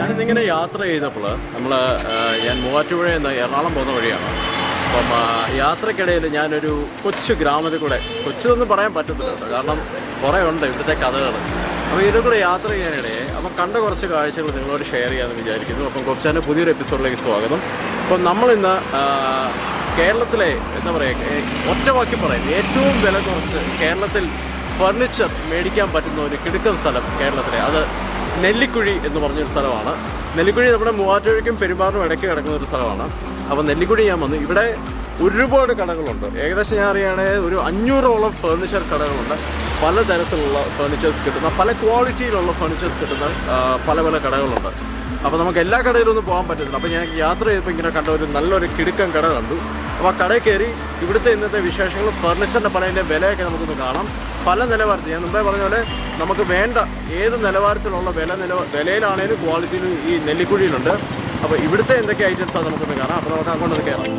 ഞാനിന്നിങ്ങനെ യാത്ര ചെയ്തപ്പോൾ ഞാൻ മൂവാറ്റുപുഴയിൽ നിന്ന് എറണാകുളം പോകുന്ന വഴിയാണ്. അപ്പം യാത്രക്കിടയിൽ ഞാനൊരു കൊച്ചു ഗ്രാമത്തിൽ കൂടെ, കൊച്ചൊന്നും പറയാൻ പറ്റത്തില്ല കേട്ടോ, കാരണം കുറേ ഉണ്ട് ഇവിടുത്തെ കഥകൾ. അപ്പോൾ ഇതിൽ കൂടെ യാത്ര ചെയ്യാനിടയെ അപ്പം കണ്ട കുറച്ച് കാഴ്ചകൾ നിങ്ങളോട് ഷെയർ ചെയ്യാമെന്ന് വിചാരിക്കുന്നു. അപ്പം കുറച്ച് തന്നെ പുതിയൊരു എപ്പിസോഡിലേക്ക് സ്വാഗതം. അപ്പം നമ്മളിന്ന് കേരളത്തിലെ എന്താ പറയുക, ഒറ്റവാക്കി പറയും, ഏറ്റവും വില കുറച്ച് കേരളത്തിൽ ഫർണിച്ചർ മേടിക്കാൻ പറ്റുന്ന ഒരു കിടുക്കൻ സ്ഥലം കേരളത്തിലെ, അത് നെല്ലിക്കുഴി എന്ന് പറഞ്ഞൊരു സ്ഥലമാണ്. നെല്ലിക്കുഴി നമ്മുടെ മൂവാറ്റുപുഴയ്ക്കും പെരുമ്പാറിനും ഇടയ്ക്ക് കിടക്കുന്ന ഒരു സ്ഥലമാണ്. അപ്പോൾ നെല്ലിക്കുഴി ഞാൻ വന്നു. ഇവിടെ ഒരുപാട് കടകളുണ്ട്. ഏകദേശം ഞാൻ അറിയുകയാണെങ്കിൽ ഒരു 500ഓളം ഫർണിച്ചർ കടകളുണ്ട്. പലതരത്തിലുള്ള ഫർണിച്ചേഴ്സ് കിട്ടുന്ന, പല ക്വാളിറ്റിയിലുള്ള ഫർണിച്ചേഴ്സ് കിട്ടുന്ന പല പല കടകളുണ്ട്. അപ്പോൾ നമുക്ക് എല്ലാ കടയിലൊന്നും പോകാൻ പറ്റത്തില്ല. അപ്പോൾ ഞാൻ യാത്ര ചെയ്തപ്പോൾ ഇങ്ങനെ കണ്ട ഒരു നല്ലൊരു കിടുക്കൻ കട കണ്ടു. അപ്പോൾ ആ കടയിൽ കയറി ഇവിടുത്തെ ഇന്നത്തെ വിശേഷങ്ങളും ഫർണിച്ചറിൻ്റെ പലതിൻ്റെ വിലയൊക്കെ നമുക്കൊന്ന് കാണാം. പല നിലവാരത്തിൽ, ഞാൻ മുമ്പേ പറഞ്ഞ പോലെ നമുക്ക് വേണ്ട ഏത് നിലവാരത്തിലുള്ള വിലയിലാണേലും ക്വാളിറ്റിയിലും ഈ നെല്ലിക്കുഴിയിലുണ്ട്. അപ്പോൾ ഇവിടുത്തെ എന്തൊക്കെ ഐറ്റംസാണ് നമുക്കൊന്ന് കാണാം. അപ്പോൾ നമുക്ക് അങ്ങോട്ടൊന്ന് കയറാം.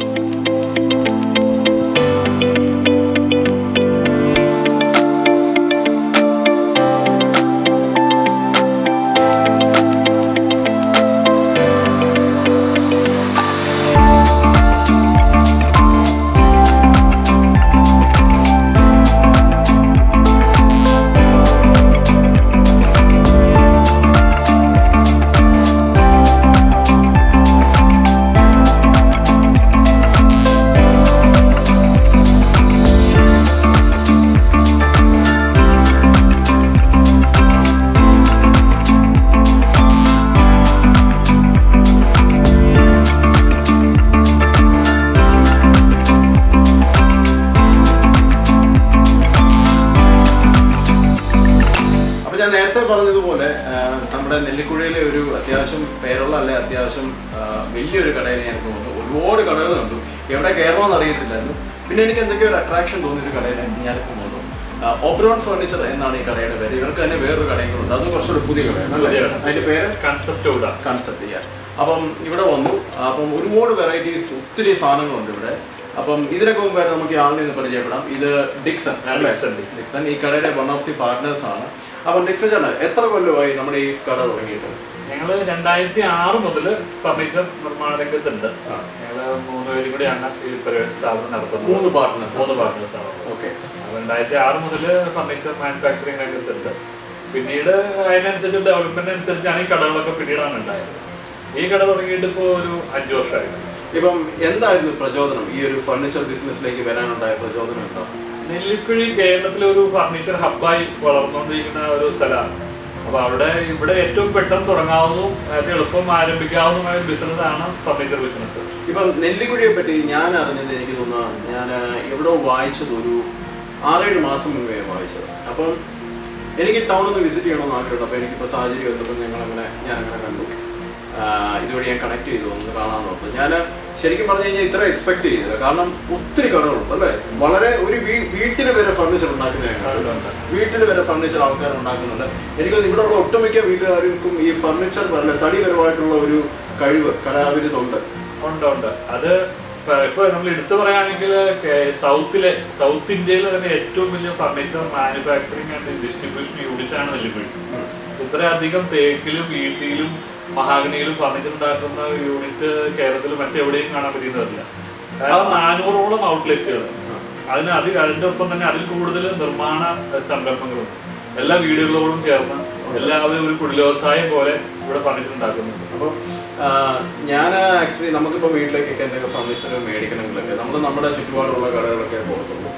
ഞാൻ നേരത്തെ പറഞ്ഞതുപോലെ നമ്മുടെ നെല്ലിക്കുഴിയിലെ ഒരു അത്യാവശ്യം പേരുള്ള അത്യാവശ്യം വലിയൊരു കടയിൽ ഞാൻ പോകുന്നു. ഒരുപാട് കടകൾ കണ്ടു, എവിടെ കയറണമെന്ന് അറിയത്തില്ലായിരുന്നു. പിന്നെ എനിക്ക് എന്തൊക്കെയോ ഒരു അട്രാക്ഷൻ തോന്നിയൊരു കടയിൽ ഞാനിപ്പോൾ പോകുന്നു. ഓബ്രോൺ ഫർണിച്ചർ എന്നാണ് ഈ കടയുടെ പേര്. ഇവർക്ക് തന്നെ വേറൊരു കടയുണ്ട്, അത് കുറച്ചുകൂടി പുതിയ കടയാണ്. അതിന്റെ പേര് കൺസെപ്റ്റ് ചെയ്യാൻ. അപ്പം ഇവിടെ വന്നു. അപ്പം ഒരുപാട് വെറൈറ്റീസ്, ഒത്തിരി സാധനങ്ങളുണ്ട് ഇവിടെ. അപ്പം ഇതിനൊക്കെ മുമ്പായിട്ട് നമുക്ക് ആളിനെ ഒന്ന് പരിചയപ്പെടാം. ഇത് ഡിക്സൺ. ഈ കടയുടെ വൺ ഓഫ് ദി പാർട്ട്നേഴ്സ് ആണ്. അപ്പം ഡിക്സൺ ചേട്ടൻ, എത്ര കൊല്ലമായി നമ്മുടെ ഈ കട തുടങ്ങിയിട്ട്? ഞങ്ങൾ 2006 മുതൽ ഫർണിച്ചർ നിർമ്മാണ രംഗത്തുണ്ട്. ഞങ്ങൾ 3 പേരും കൂടിയാണ് ഈ സ്ഥാപനം നടത്തുന്നത്. 3 പാർട്ട്നേഴ്സ് ആണ്. ഓക്കെ. 2006 മുതൽ ഫർണിച്ചർ മാനുഫാക്ചറിംഗ് രംഗത്തുണ്ട്. പിന്നീട് അതിനനുസരിച്ച് ഡെവലപ്മെന്റ് അനുസരിച്ചാണ് ഈ കടകളൊക്കെ പിന്നീടാണ് ഉണ്ടായത്. ഈ കട തുടങ്ങിയിട്ട് ഇപ്പോൾ ഒരു 5 വർഷമായിരുന്നു. ഇപ്പം എന്തായിരുന്നു പ്രചോദനം, ഈ ഒരു ഫർണിച്ചർ ബിസിനസ്സിലേക്ക് വരാനുണ്ടായ പ്രചോദനം എന്താ? നെല്ലിക്കുഴി കേരളത്തിലെ ഒരു ഫർണിച്ചർ ഹബ്ബായി വളർന്നുകൊണ്ടിരിക്കുന്ന ഒരു സ്ഥലമാണ്. അപ്പൊ ഇവിടെ ഏറ്റവും പെട്ടെന്ന് തുടങ്ങാവുന്നതും ഏറ്റവും എളുപ്പം ആരംഭിക്കാവുന്നതുമായ ഒരു ബിസിനസ്സാണ് ഫർണിച്ചർ ബിസിനസ്. ഇപ്പം നെല്ലിക്കുഴിയെ പറ്റി ഞാൻ അറിഞ്ഞത്, എനിക്ക് തോന്നുന്നു ഞാൻ എവിടെ വായിച്ചത് ഒരു 6-7 മാസം മുമ്പേ വായിച്ചത്. അപ്പം എനിക്ക് ടൗണൊന്ന് വിസിറ്റ് ചെയ്യണമെന്ന് ആഗ്രഹമുണ്ട്. അപ്പോൾ എനിക്കിപ്പോൾ സാഹചര്യം എത്തുമ്പോൾ ഞാനങ്ങനെ കണ്ടു. ഇതുവഴി ഞാൻ കണക്ട് ചെയ്തു, ഒന്ന് കാണാൻ നോക്കും. ഞാൻ ശരിക്കും പറഞ്ഞു കഴിഞ്ഞാൽ ഇത്ര എക്സ്പെക്ട് ചെയ്തില്ല. കാരണം ഒത്തിരി കടകളുണ്ട് അല്ലേ. വളരെ ഒരു വീട്ടിൽ വരെ ഫർണിച്ചർ ഉണ്ടാക്കുന്നതാണ്, വീട്ടിൽ വരെ ഫർണിച്ചർ ആൾക്കാർ ഉണ്ടാക്കുന്നുണ്ട്. എനിക്കൊന്ന് ഇവിടെയുള്ള ഒട്ടുമിക്ക വീട്ടുകാർക്കും ഈ ഫർണിച്ചർ തടിപരമായിട്ടുള്ള ഒരു കഴിവ്, കലാവിരുതുണ്ട്. ഉണ്ട്. അത് ഇപ്പൊ നമ്മൾ എടുത്തു പറയുകയാണെങ്കിൽ സൗത്ത് ഇന്ത്യയിലെ തന്നെ ഏറ്റവും വലിയ furniture manufacturing and distribution unit ആണ് നെല്ലിക്കുഴി. ഇത്രയധികം തേക്കിലും ഈട്ടിയിലും മഹാഗണിയിലും ഫർണിച്ചർ ഉണ്ടാക്കുന്ന യൂണിറ്റ് കേരളത്തിൽ മറ്റെവിടെയും കാണാൻ പറ്റുന്നതല്ല. കാരണം 400ഓളം ഔട്ട്ലെറ്റുകൾ, അതിന്റെ ഒപ്പം തന്നെ അതിൽ കൂടുതൽ നിർമ്മാണ സംരംഭങ്ങളും എല്ലാ വീടുകളോടും ചേർന്ന് എല്ലാവരും ഒരു കുടിലവ്യവസായം പോലെ ഇവിടെ ഫർണിച്ചർ ഉണ്ടാക്കുന്നുണ്ട്. അപ്പോൾ ഞാൻ ആക്ച്വലി നമുക്കിപ്പോൾ വീട്ടിലേക്കൊക്കെ എന്തെങ്കിലും ഫർണിച്ചർ മേടിക്കണമെങ്കിലൊക്കെ നമ്മൾ നമ്മുടെ ചുറ്റുപാടുള്ള കടകളൊക്കെ പോകത്തുള്ളൂ.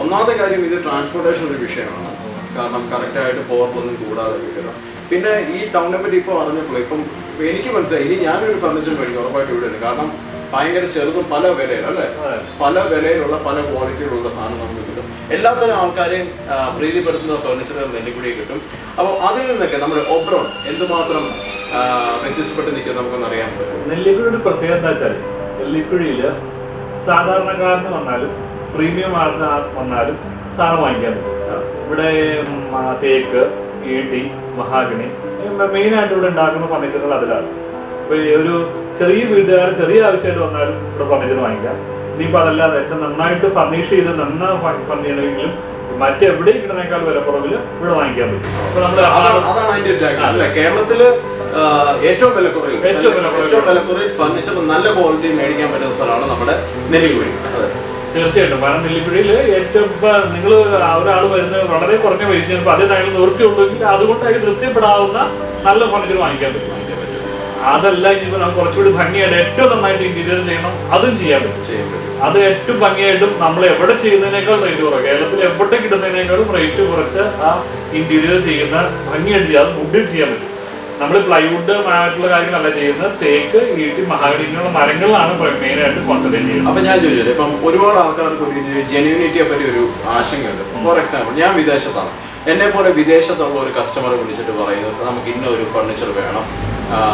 ഒന്നാമത്തെ കാര്യം, ഇത് ട്രാൻസ്പോർട്ടേഷൻ ഒരു വിഷയമാണ്. കാരണം കറക്റ്റായിട്ട് പോർട്ടൊന്നും കൂടാതെ കിട്ടുക. പിന്നെ ഈ ടൗണിനെ പറ്റി ഇപ്പോൾ അറിഞ്ഞപ്പോൾ ഇപ്പം എനിക്ക് മനസ്സിലായി, ഇനി ഞാനൊരു ഫർണിച്ചർ മേടിക്കും ഉറപ്പായിട്ട് ഇവിടെ ഉണ്ട്. കാരണം ഭയങ്കര ചെറുതും പല വിലയിലും അല്ലേ, പല വിലയിലുള്ള പല ക്വാളിറ്റിയിലുള്ള സാധനം നമുക്ക് കിട്ടും. എല്ലാത്തരം ആൾക്കാരെയും പ്രീതിപ്പെടുത്തുന്ന ഫർണിച്ചറുകൾ നെല്ലിക്കുഴിയിൽ കിട്ടും. അപ്പോൾ അതിൽ നിന്നൊക്കെ നമ്മുടെ ഓബ്രോൺ എന്തുമാത്രം വ്യത്യസ്തപ്പെട്ട് നിൽക്കും നമുക്കൊന്ന് അറിയാൻ പറ്റും. നെല്ലിക്കുഴിയുടെ പ്രത്യേകത എന്താ വെച്ചാൽ, നെല്ലിക്കുഴിയിൽ സാധാരണക്കാരന് വന്നാലും പ്രീമിയം ആർന്ന് വന്നാലും സാധനം വാങ്ങിക്കാൻ പറ്റും. ഇവിടെ തേക്ക്, ഈട്ടി, മഹാഗണി മെയിനായിട്ട് ഇവിടെ ഉണ്ടാക്കുന്ന ഫർണിച്ചറുകൾ അതിലാണ്. ഇപ്പൊ ഒരു ചെറിയ വീട്ടുകാർ ചെറിയ ആവശ്യമായിട്ട് വന്നാലും ഇവിടെ ഫർണിച്ചർ വാങ്ങിക്കാം. ഇനിയിപ്പോൾ അതല്ലാതെ ഏറ്റവും നന്നായിട്ട് ഫർണിഷ് ചെയ്ത് ഫർണിച്ചറെങ്കിലും മറ്റെവിടെയും കിട്ടുന്നതിനേക്കാൾ വില കുറവില് ഇവിടെ വാങ്ങിക്കാൻ പറ്റും. അതാണ് അതിന്റെ കേരളത്തില് ഏറ്റവും വിലക്കുറവിൽ ഫർണിച്ചർ നല്ല ക്വാളിറ്റി മേടിക്കാൻ പറ്റുന്ന സ്ഥലമാണ് നമ്മുടെ നെല്ലിക്കുഴി. തീർച്ചയായിട്ടും. കാരണം നെല്ലിക്കുഴിയിൽ ഏറ്റവും നിങ്ങൾ ഒരാൾ വരുന്നത് വളരെ കുറഞ്ഞ പൈസ അതേ നിങ്ങൾ നിർത്തിയുള്ളെങ്കിൽ അതുകൊണ്ടായി തൃപ്തിപ്പെടാവുന്ന നല്ല ഫർണിച്ചർ വാങ്ങിക്കാൻ പറ്റും. അതല്ല ഇനിയിപ്പോൾ നമുക്ക് കുറച്ചുകൂടി ഭംഗിയായിട്ട് ഏറ്റവും നന്നായിട്ട് ഇന്റീരിയർ ചെയ്യണം, അതും ചെയ്യാൻ പറ്റും. അത് ഏറ്റവും ഭംഗിയായിട്ടും നമ്മൾ എവിടെ ചെയ്യുന്നതിനേക്കാൾ റേറ്റ് കുറവ്, കേരളത്തിൽ എവിടെ കിട്ടുന്നതിനേക്കാളും റേറ്റ് കുറച്ച് ആ ഇന്റീരിയർ ചെയ്യുന്ന ഭംഗിയായിട്ട് ചെയ്യാം. അത് വുഡിൽ ചെയ്യാൻ പറ്റും. നമ്മൾ പ്ലൈവുഡ് ആയിട്ടുള്ള കാര്യങ്ങളല്ല ചെയ്യുന്നത്, തേക്ക്, ഈട്ടി, മഹാഗണി ഇങ്ങനെയുള്ള മരങ്ങളിലാണ് മെയിനായിട്ട് കോൺസെൻട്രേറ്റ് ചെയ്യുന്നത്. അപ്പൊ ഞാൻ ചോദിച്ചത്, ഇപ്പം ഒരുപാട് ആൾക്കാർക്ക് ഒരു ജെന്യൂനിറ്റിയെ പറ്റി ഒരു ആശങ്കയുണ്ട്. ഫോർ എക്സാമ്പിൾ, ഞാൻ വിദേശത്താണ്, എന്നെ പോലെ വിദേശത്തുള്ള ഒരു കസ്റ്റമറെ വിളിച്ചിട്ട് പറയുന്നത് നമുക്ക് ഇന്ന ഒരു ഫർണിച്ചർ വേണം,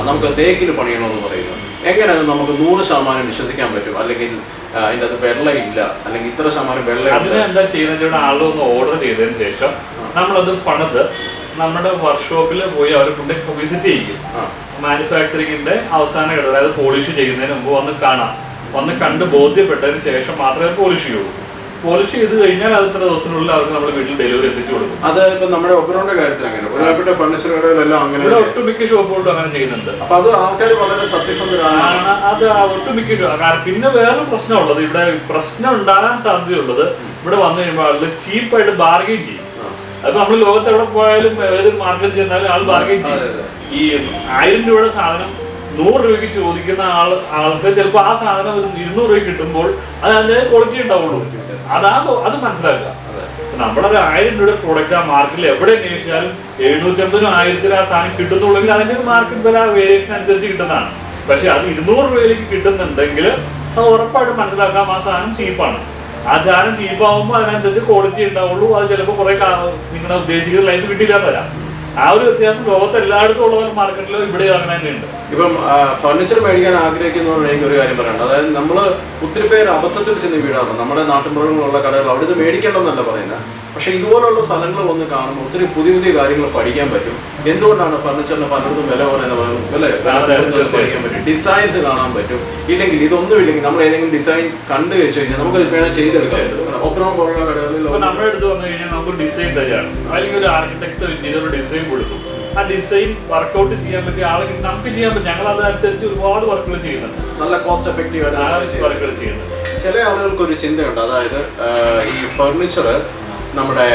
നമുക്ക് തേക്കിൽ പണിയണമെന്ന് പറയുന്നു. എങ്ങനെ നമുക്ക് 100% വിശ്വസിക്കാൻ പറ്റും? അല്ലെങ്കിൽ അതിൻ്റെ അത് വെള്ളമില്ല, അല്ലെങ്കിൽ ഇത്ര ശതമാനം വെള്ളം. അതിന് എന്താ ചെയ്യുന്നത്, ആളൊന്ന് ഓർഡർ ചെയ്തതിന് ശേഷം നമ്മളത് പണിത് നമ്മുടെ വർക്ക്ഷോപ്പിൽ പോയി അവരെ കൊണ്ട് വിസിറ്റ് ചെയ്യും. മാനുഫാക്ചറിങ്ങിന്റെ അവസാന ഘട്ടം, അതായത് പോളിഷ് ചെയ്യുന്നതിന് മുമ്പ് വന്ന് കാണാം. വന്ന് കണ്ട് ബോധ്യപ്പെട്ടതിന് ശേഷം മാത്രമേ പോളിഷ് ചെയ്യുള്ളൂ. പോളിഷ് ചെയ്ത് കഴിഞ്ഞാൽ അത് ഇത്ര ദിവസത്തിനുള്ളിൽ അവർക്ക് നമ്മുടെ വീട്ടിൽ ഡെലിവറി എത്തിച്ചു കൊടുക്കും. അത് ഇപ്പൊ നമ്മുടെ ഒബ്രോന്റെ കാര്യത്തിൽ അങ്ങനെ ഒരുപാട് ഫർണിച്ചർ കടകളെല്ലാം അങ്ങനെ, ഒട്ടുമിക്ക ഷോപ്പുകളിലും അങ്ങനെ ചെയ്യുന്നുണ്ട്. അപ്പൊ അത് ആൾക്കാർ വളരെ സത്യസന്ധരാണ്. അത് ഒട്ടുമിക്ക. പിന്നെ വേറൊരു പ്രശ്നമുള്ളത്, ഇവിടെ പ്രശ്നം ഉണ്ടാകാൻ സാധ്യതയുള്ളത്, ഇവിടെ വന്നു കഴിയുമ്പോൾ ആളുകൾ ചീപ്പായിട്ട് ബാർഗെയിൻ ചെയ്യും. അപ്പൊ നമ്മൾ ലോകത്ത് എവിടെ പോയാലും ഏതൊരു മാർക്കറ്റ് ചെന്നാലും ആൾ ബാർഗെയിൻ ചെയ്യും. ഈ 1000 രൂപയുടെ സാധനം 100 രൂപയ്ക്ക് ചോദിക്കുന്ന ആൾക്ക് ചിലപ്പോൾ ആ സാധനം 200 രൂപയ്ക്ക് കിട്ടുമ്പോൾ അത് അതിന്റെ ക്വാളിറ്റി ഉണ്ടാവുള്ളൂ. അത് മനസ്സിലാക്കുക. നമ്മുടെ ഒരു 1000 രൂപയുടെ പ്രോഡക്റ്റ് ആ മാർക്കറ്റിൽ എവിടെ അന്വേഷിച്ചാലും 750-നും 1000-നും ആ സാധനം കിട്ടുന്നുള്ളെങ്കിൽ അതിന്റെ മാർക്കറ്റ് വില വേരിയേഷൻ അനുസരിച്ച് കിട്ടുന്നതാണ്. പക്ഷെ അത് 200 രൂപയിലേക്ക് കിട്ടുന്നുണ്ടെങ്കിൽ അത് ഉറപ്പായിട്ടും മനസ്സിലാക്കാം ആ സാധനം ചീപ്പാണ്. ആ സാധനം ചീപ്പാകുമ്പോൾ അതിനനുസരിച്ച് ക്വാളിറ്റി ഉണ്ടാവുള്ളൂ. അത് ചിലപ്പോൾ കുറെ നിങ്ങളെ ഉദ്ദേശിക്കുന്ന ലൈഫ് കിട്ടിയില്ലാന്ന് വരാം. ആ ഒരു വ്യത്യാസം ലോകത്ത് എല്ലായിടത്തും ഉള്ള മാർക്കറ്റിലോ ഇവിടെ അങ്ങനെ തന്നെയുണ്ട്. ഇപ്പം ഫർണിച്ചർ മേടിക്കാൻ ആഗ്രഹിക്കുന്നവരോട് എനിക്ക് ഒരു കാര്യം പറയണം. അതായത് നമ്മൾ ഒത്തിരി പേര് അബദ്ധത്തിൽ ചെന്ന് വീടാണ്. നമ്മുടെ നാട്ടിൻപുറങ്ങളിലുള്ള കടകൾ അവിടുന്ന് മേടിക്കേണ്ടെന്നല്ല പറയുന്നത്. പക്ഷെ ഇതുപോലുള്ള സ്ഥലങ്ങൾ വന്ന് കാണുമ്പോൾ ഒത്തിരി പുതിയ പുതിയ കാര്യങ്ങൾ പഠിക്കാൻ പറ്റും. എന്തുകൊണ്ടാണ് ഫർണിച്ചറിന് പലയിടത്തും വില കുറയുന്നത് പഠിക്കാൻ പറ്റും. ഡിസൈൻസ് കാണാൻ പറ്റും. ഇല്ലെങ്കിൽ ഇതൊന്നും ഇല്ലെങ്കിൽ നമ്മൾ ഏതെങ്കിലും ഡിസൈൻ കണ്ടു വെച്ച് കഴിഞ്ഞാൽ നമുക്ക് വേണമെങ്കിൽ ചെയ്തെടുക്കാൻ പറ്റും. ഒപ്പം പോലുള്ള കടകളിൽ നമ്മുടെ അടുത്ത് വന്നു കഴിഞ്ഞാൽ നമുക്ക് ഡിസൈൻ തരാണ്, അല്ലെങ്കിൽ ഒരു ആർക്കിടെക്ട് ഇന്ത്യയിൽ ഡിസൈൻ കൊടുക്കും. ആ ഡിസൈൻ വർക്ക്ഔട്ട് ചെയ്യാൻ പറ്റിയ ആളുകൾ നമുക്ക് ചെയ്യാൻ പറ്റും. ഞങ്ങൾ അതനുസരിച്ച് ഒരുപാട് വർക്കുകൾ ചെയ്യുന്നുണ്ട്, നല്ല കോസ്റ്റ് എഫക്റ്റീവ് ആയിട്ട് വർക്കുകൾ ചെയ്യുന്നത്. ചില ആളുകൾക്ക് ഒരു ചിന്തയുണ്ട്, അതായത് ഈ ഫർണിച്ചർ നമ്മുടെ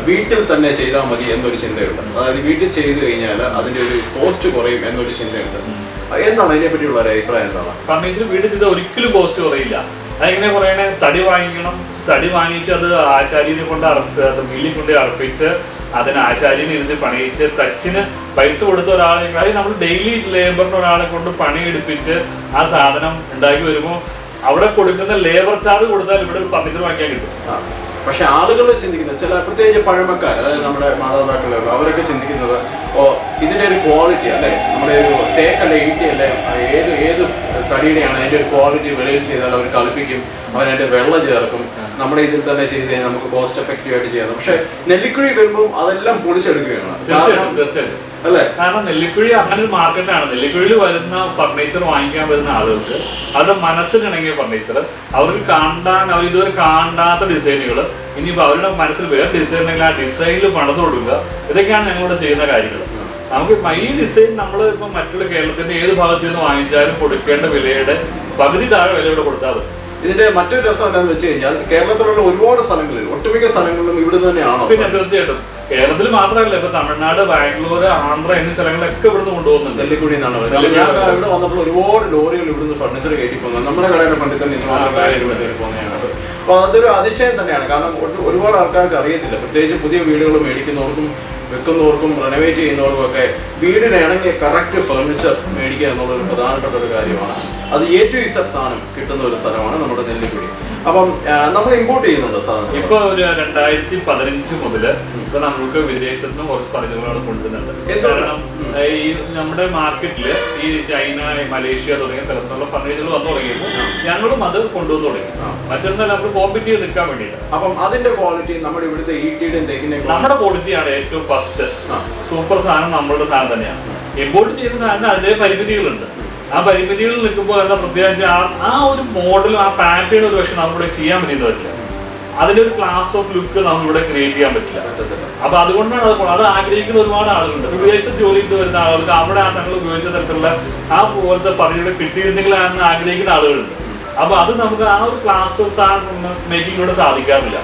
വീട്ടിൽ തന്നെ ചെയ്താൽ മതി എന്നൊരു ചിന്തയുണ്ട്. അതായത് വീട്ടിൽ ചെയ്ത് കഴിഞ്ഞാൽ അതിന്റെ ഒരു കോസ്റ്റ് കുറയും എന്നൊരു ചിന്തയുണ്ട്. എന്താണ് അതിനെ പറ്റിയുള്ള ഒരു അഭിപ്രായം? എന്താണ്? ഫർണിച്ചർ വീട്ടിൽ ചെയ്താൽ ഒരിക്കലും കോസ്റ്റ് കുറയില്ല. അതെങ്ങനെ പറയണേ, തടി വാങ്ങിക്കണം, തടി വാങ്ങിച്ച് അത് ആശാരിനെ കൊണ്ട് മില്ലിൽ കൊണ്ട് അർപ്പിച്ച് അതിന് ആശാരിനെ ഇരുന്ന് പണിയിച്ച് തച്ചിന് പൈസ കൊടുത്ത ഒരാളെ, അതായത് നമ്മൾ ഡെയിലി ലേബറിന് ഒരാളെ കൊണ്ട് പണിയെടുപ്പിച്ച് ആ സാധനം ഉണ്ടാക്കി വരുമ്പോൾ അവിടെ കൊടുക്കുന്ന ലേബർ ചാർജ് കൊടുത്താൽ ഇവിടെ ഒരു ഫർണിച്ചർ വാങ്ങിക്കാൻ കിട്ടും. പക്ഷെ ആളുകൾ ചിന്തിക്കുന്നത്, ചില പ്രത്യേകിച്ച് പഴമക്കാർ, അതായത് നമ്മുടെ മാതാപിതാക്കളുള്ള അവരൊക്കെ ചിന്തിക്കുന്നത് ഇതിന്റെ ഒരു ക്വാളിറ്റി അല്ലെ, നമ്മുടെ ഒരു തേക്കല്ലേ ഈട്ടിയല്ലേ ഏത് തടിയുടെയാണ് അതിന്റെ ഒരു ക്വാളിറ്റി വെളിയിൽ ചെയ്താൽ അവർ കളിപ്പിക്കും, അവരതിന്റെ വെള്ളം ചേർക്കും. നമ്മുടെ ഇതിൽ തന്നെ ചെയ്ത് കഴിഞ്ഞാൽ നമുക്ക് കോസ്റ്റ് എഫക്റ്റീവ് ആയിട്ട് ചെയ്യാം. പക്ഷെ നെല്ലിക്കുഴി വരുമ്പോൾ അതെല്ലാം പൊളിച്ചെടുക്കുകയാണ് അല്ലേ? കാരണം നെല്ലിക്കുഴി അങ്ങനെ ഒരു മാർക്കറ്റാണ്. നെല്ലിക്കുഴിയിൽ വരുന്ന ഫർണിച്ചർ വാങ്ങിക്കാൻ വരുന്ന ആളുകൾക്ക് അവരുടെ മനസ്സിനിണങ്ങിയ ഫർണിച്ചർ, അവർക്ക് അവർ ഇതുവരെ കാണാത്ത ഡിസൈനുകൾ, ഇനിയിപ്പോൾ അവരുടെ മനസ്സിൽ വേറെ ഡിസൈൻ ഉണ്ടെങ്കിൽ ആ ഡിസൈനിൽ പണിത് കൊടുക്കുക. ഇതൊക്കെയാണ് ഞങ്ങളിവിടെ ചെയ്യുന്ന കാര്യങ്ങൾ. നമുക്ക് ഈ ഡിസൈൻ നമ്മൾ ഇപ്പം മറ്റുള്ള കേരളത്തിന്റെ ഏത് ഭാഗത്തു നിന്ന് വാങ്ങിച്ചാലും കൊടുക്കേണ്ട വിലയുടെ പകുതി താഴെ വില ഇവിടെ കൊടുത്താൽ മതി. ഇതിന്റെ മറ്റൊരു രസം എന്താണെന്ന് വെച്ച് കഴിഞ്ഞാൽ കേരളത്തിലുള്ള ഒരുപാട് സ്ഥലങ്ങളിൽ, ഒട്ടുമിക്ക സ്ഥലങ്ങളിലും ഇവിടെ തന്നെയാണോ? പിന്നെ തീർച്ചയായിട്ടും കേരളത്തിൽ മാത്രമല്ല, ഇപ്പൊ തമിഴ്നാട്, ബാംഗ്ലൂർ, ആന്ധ്ര എന്നീ സ്ഥലങ്ങളിലൊക്കെ ഇവിടുന്ന് കൊണ്ടുപോകുന്നുണ്ട്. നെല്ലിക്കുഴി എന്നാണ് ഞാൻ ഇവിടെ വന്നപ്പോൾ ഒരുപാട് ലോറികൾ ഇവിടുന്ന് ഫർണിച്ചർ കയറ്റി പോകുന്നത് നമ്മുടെ കടയുടെ ഫണ്ടിൽ തന്നെ പോകുന്നതാണ്. അപ്പൊ അതൊരു അതിശയം തന്നെയാണ്. കാരണം ഒരുപാട് ആൾക്കാർക്ക് അറിയത്തില്ല, പ്രത്യേകിച്ച് പുതിയ വീടുകൾ മേടിക്കുന്നവർക്കും വെക്കുന്നവർക്കും റെനോവേറ്റ് ചെയ്യുന്നവർക്കും ഒക്കെ വീടിന് ഇണങ്ങിയ കറക്റ്റ് ഫർണിച്ചർ മേടിക്കുക എന്നുള്ളൊരു പ്രധാനപ്പെട്ട ഒരു കാര്യമാണ്. അത് A-Z സാധനം കിട്ടുന്ന ഒരു സ്ഥലമാണ് നമ്മുടെ നെല്ലിക്കുഴി. അപ്പം നമ്മൾ ഇമ്പോർട്ട് ചെയ്യുന്നുണ്ട് സാധനം. ഇപ്പൊ ഒരു 2015 മുതൽ ഇപ്പൊ നമുക്ക് വിദേശത്ത് നിന്ന് കുറച്ച് ഫർണിച്ചറുകൾ കൊണ്ടുവരുന്നുണ്ട്. കാരണം ഈ നമ്മുടെ മാർക്കറ്റില് ഈ ചൈന, മലേഷ്യ തുടങ്ങിയ സ്ഥലത്തുള്ള ഫർണിച്ചറുകൾ വന്നു തുടങ്ങിയപ്പോൾ ഞങ്ങളും അത് കൊണ്ടുവന്നു തുടങ്ങി. മറ്റൊന്നല്ല, നമ്മൾ കോമ്പറ്റ് ചെയ്ത് നിൽക്കാൻ വേണ്ടിയിട്ട്. അപ്പം അതിന്റെ ക്വാളിറ്റി നമ്മുടെ ഇവിടുത്തെ ഈട്ടിയുടെയും തേക്കിന്റെ നമ്മുടെ ക്വാളിറ്റിയാണ് ഏറ്റവും ഫസ്റ്റ്. സൂപ്പർ സാധനം നമ്മളുടെ സാധനം തന്നെയാണ്. ഇമ്പോർട്ട് ചെയ്യുന്ന സാധനം അതിന്റെ പരിമിതികളുണ്ട്. ആ പരിമിതികളിൽ നിൽക്കുമ്പോൾ എന്താ പ്രത്യേകിച്ച് ആ ഒരു മോഡലും ആ പാറ്റേൺ ഒരു പക്ഷെ നമ്മുടെ ചെയ്യാൻ പറ്റുന്ന പറ്റില്ല. അതിന്റെ ഒരു ക്ലാസ് ഓഫ് ലുക്ക് നമുക്ക് ഇവിടെ ക്രിയേറ്റ് ചെയ്യാൻ പറ്റില്ല. അപ്പൊ അതുകൊണ്ടാണ് അത് ആഗ്രഹിക്കുന്ന ഒരുപാട് ആളുകളുണ്ട്. വിദേശത്ത് ജോലി ചെയ്ത് വരുന്ന ആളുകൾക്ക് അവിടെ തങ്ങൾ ഉപയോഗിച്ച തരത്തിലുള്ള ആ പോലത്തെ ഫർണിച്ചർ കിട്ടിയിരുന്നെങ്കിലാണെന്ന് ആഗ്രഹിക്കുന്ന ആളുകളുണ്ട്. അപ്പൊ അത് നമുക്ക് ആ ഒരു ക്ലാസ് ഓഫ് മേക്കിങ്ങിലൂടെ സാധിക്കാറില്ല.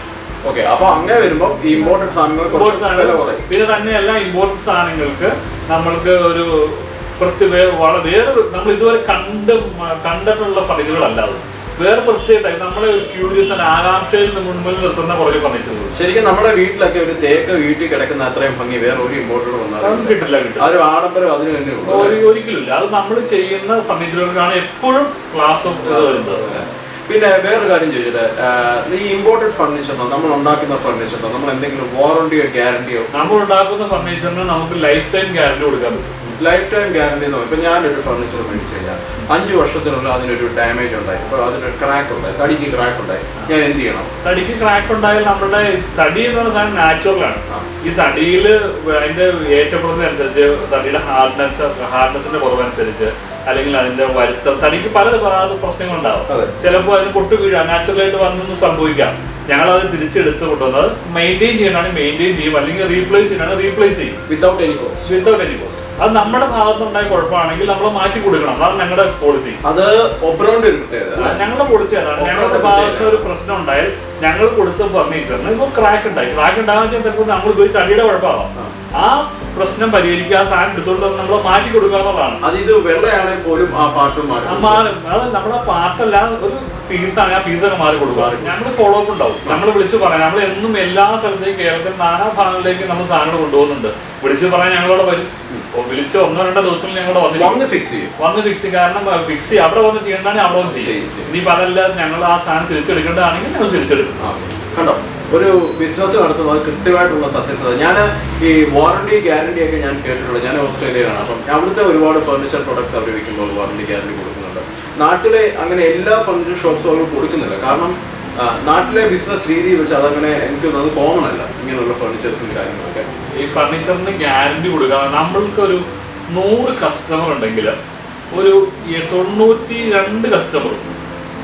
ഓക്കെ, അപ്പൊ അങ്ങനെ വരുമ്പോൾ ഇമ്പോർട്ടൻറ്റ് സാധനങ്ങൾ പിന്നെ തന്നെയല്ല ഇമ്പോർട്ടൻറ്റ് സാധനങ്ങൾക്ക് നമ്മൾക്ക് ഒരു വേറെ നമ്മൾ ഇതുവരെ കണ്ടിട്ടുള്ള ഫർണിച്ചറുകളല്ല അത്. വേറെ പ്രത്യേകത നമ്മളെ ക്യൂരിയസ് ആകാംക്ഷയിൽ മുൻപിൽ നിർത്തുന്ന കുറേ ഫർണിച്ചറുകൾ. ശരിക്കും നമ്മുടെ വീട്ടിലൊക്കെ ഒരു തേക്ക് വീട്ടിൽ കിടക്കുന്ന അത്രയും ഭംഗി വേറെ ഒരു ഇമ്പോർട്ടൻ്റ് വന്നാലും കിട്ടില്ല. ഒരു ആഡംബരം അതിന് തന്നെ ഒരിക്കലുമില്ല. അത് നമ്മൾ ചെയ്യുന്ന ഫർണിച്ചറുകൾക്കാണ് എപ്പോഴും ക്ലാസ് ഓഫ് ഇത് വരുന്നത്. പിന്നെ വേറൊരു കാര്യം ചോദിച്ചിട്ട്, ഈ ഇമ്പോർട്ടഡ് ഫർണിച്ചറിനോ നമ്മൾ ഉണ്ടാക്കുന്ന ഫർണിച്ചറിനോ നമ്മൾ എന്തെങ്കിലും വാറണ്ടിയോ ഗ്യാരണ്ടിയോ? നമ്മൾ ഉണ്ടാക്കുന്ന ഫർണിച്ചറിന് നമുക്ക് ലൈഫ് ടൈം ഗ്യാരണ്ടി കൊടുക്കാൻ പറ്റും. ലൈഫ് ടൈം ഗ്യാരണ്ടി എന്ന് പറയുമ്പോൾ ഞാനൊരു ഫർണിച്ചർ മേടിച്ചു കഴിഞ്ഞാൽ 5 വർഷത്തിനുള്ളിൽ അതിനൊരു ഡാമേജ് ഉണ്ടായി, ഇപ്പോൾ അതിനൊരു ക്രാക്ക് ഉണ്ടായി, തടിക്ക് ക്രാക്ക് ഉണ്ടായി, ഞാൻ എന്ത് ചെയ്യണം? തടിക്ക് ക്രാക്ക് ഉണ്ടായാൽ നമ്മുടെ തടി എന്ന് പറഞ്ഞാൽ നാച്ചുറലാണ്. ഈ തടിയിൽ അതിന്റെ ഏറ്റക്കുറച്ചിനനുസരിച്ച് തടിയുടെ ഹാർഡ്നെസിന്റെ കുറവനുസരിച്ച് അല്ലെങ്കിൽ അതിന്റെ വരുത്തം തടിക്ക് പല പ്രശ്നങ്ങളുണ്ടാവും. ചിലപ്പോൾ അതിന് പൊട്ടു വീഴാം, നാച്ചുറലായിട്ട് വന്നൊന്നും സംഭവിക്കാം. ഞങ്ങളത് തിരിച്ചെടുത്ത് കൊണ്ടുവന്നത് മെയിൻറ്റെയിൻ ചെയ്യണമെങ്കിൽ മെയിൻറ്റെയിൻ ചെയ്യും, അല്ലെങ്കിൽ റീപ്ലേസ് ചെയ്യണമെങ്കിൽ റീപ്ലേസ് ചെയ്യും വിത്തൗട്ട് എനി കോസ്റ്റ്. അത് നമ്മുടെ ഭാഗത്തുണ്ടായ കുഴപ്പമാണെങ്കിൽ നമ്മൾ മാറ്റി കൊടുക്കണം. അതാണ് ഞങ്ങളുടെ പോളിസി. അത് ഞങ്ങളുടെ പോളിസി അതാണ്. ഞങ്ങളുടെ ഭാഗത്ത് ഒരു പ്രശ്നം ഉണ്ടായാൽ ഞങ്ങൾ കൊടുത്ത ഫർണിച്ചറിന് ഇപ്പോൾ ക്രാക്ക് ഉണ്ടാകാൻ ചിലപ്പോൾ നമ്മൾ പോയി തടിയുടെ കുഴപ്പമാവാം. ആ പ്രശ്നം പരിഹരിക്കുക, ആ സാധനം എടുത്തുകൊണ്ട് നമ്മൾ മാറ്റി കൊടുക്കുക എന്നുള്ളതാണ്. മാറും. അത് നമ്മുടെ പാർട്ടല്ല, ഒരു പീസാണ്. ആ പീസൊക്കെ മാറി കൊടുക്കുക. ഞങ്ങൾ ഫോളോ അപ്പ് ഉണ്ടാവും. നമ്മൾ വിളിച്ച് പറയാം. നമ്മൾ എന്നും എല്ലാ സ്ഥലത്തേക്കും കേരളത്തിൽ നാനാ ഭാഗങ്ങളിലേക്ക് നമ്മൾ സാധനങ്ങൾ കൊണ്ടുപോകുന്നുണ്ട്. വിളിച്ച് പറയാൻ ഞങ്ങളോട് വരും. വിളിച്ച് 1-2 ദിവസങ്ങളിൽ ഞങ്ങളോട് വന്ന് ഫിക്സ് ചെയ്യും. കാരണം ഫിക്സ് ചെയ്യും. അവിടെ വന്ന് ചെയ്യേണ്ടതാണെങ്കിൽ അവിടെ വന്ന് ചെയ്യും. ഇനിയിപ്പോൾ അതല്ല ഞങ്ങൾ ആ സാധനം തിരിച്ചെടുക്കേണ്ടതാണെങ്കിൽ ഞങ്ങൾ തിരിച്ചെടുക്കും. കണ്ടോ, ഒരു ബിസിനസ് നടത്തുമ്പോൾ കൃത്യമായിട്ടുള്ള സത്യസന്ധത. ഞാൻ ഈ വാറണ്ടി ഗ്യാരണ്ടി ഒക്കെ ഞാൻ കേട്ടിട്ടുള്ളത്. ഞാൻ ഓസ്ട്രേലിയയിലാണ്. അപ്പം അവിടുത്തെ ഒരുപാട് ഫർണിച്ചർ പ്രൊഡക്ട്സ് അവർ വിൽക്കുമ്പോൾ വാറണ്ടി ഗ്യാരണ്ടി കൊടുക്കുന്നുണ്ട്. നാട്ടിലെ അങ്ങനെ എല്ലാ ഫർണിച്ചർ ഷോപ്സുകളും കൊടുക്കുന്നില്ല. കാരണം നാട്ടിലെ ബിസിനസ് രീതി വെച്ച് അതങ്ങനെ എനിക്ക് അത് കോമൺ അല്ല, ഇങ്ങനെയുള്ള ഫർണിച്ചേഴ്സിനും കാര്യങ്ങളൊക്കെ. ഈ ഫർണിച്ചറിന് ഗ്യാരണ്ടി കൊടുക്കുക, നമ്മൾക്കൊരു 100 കസ്റ്റമർ ഉണ്ടെങ്കിൽ ഒരു 92 കസ്റ്റമർ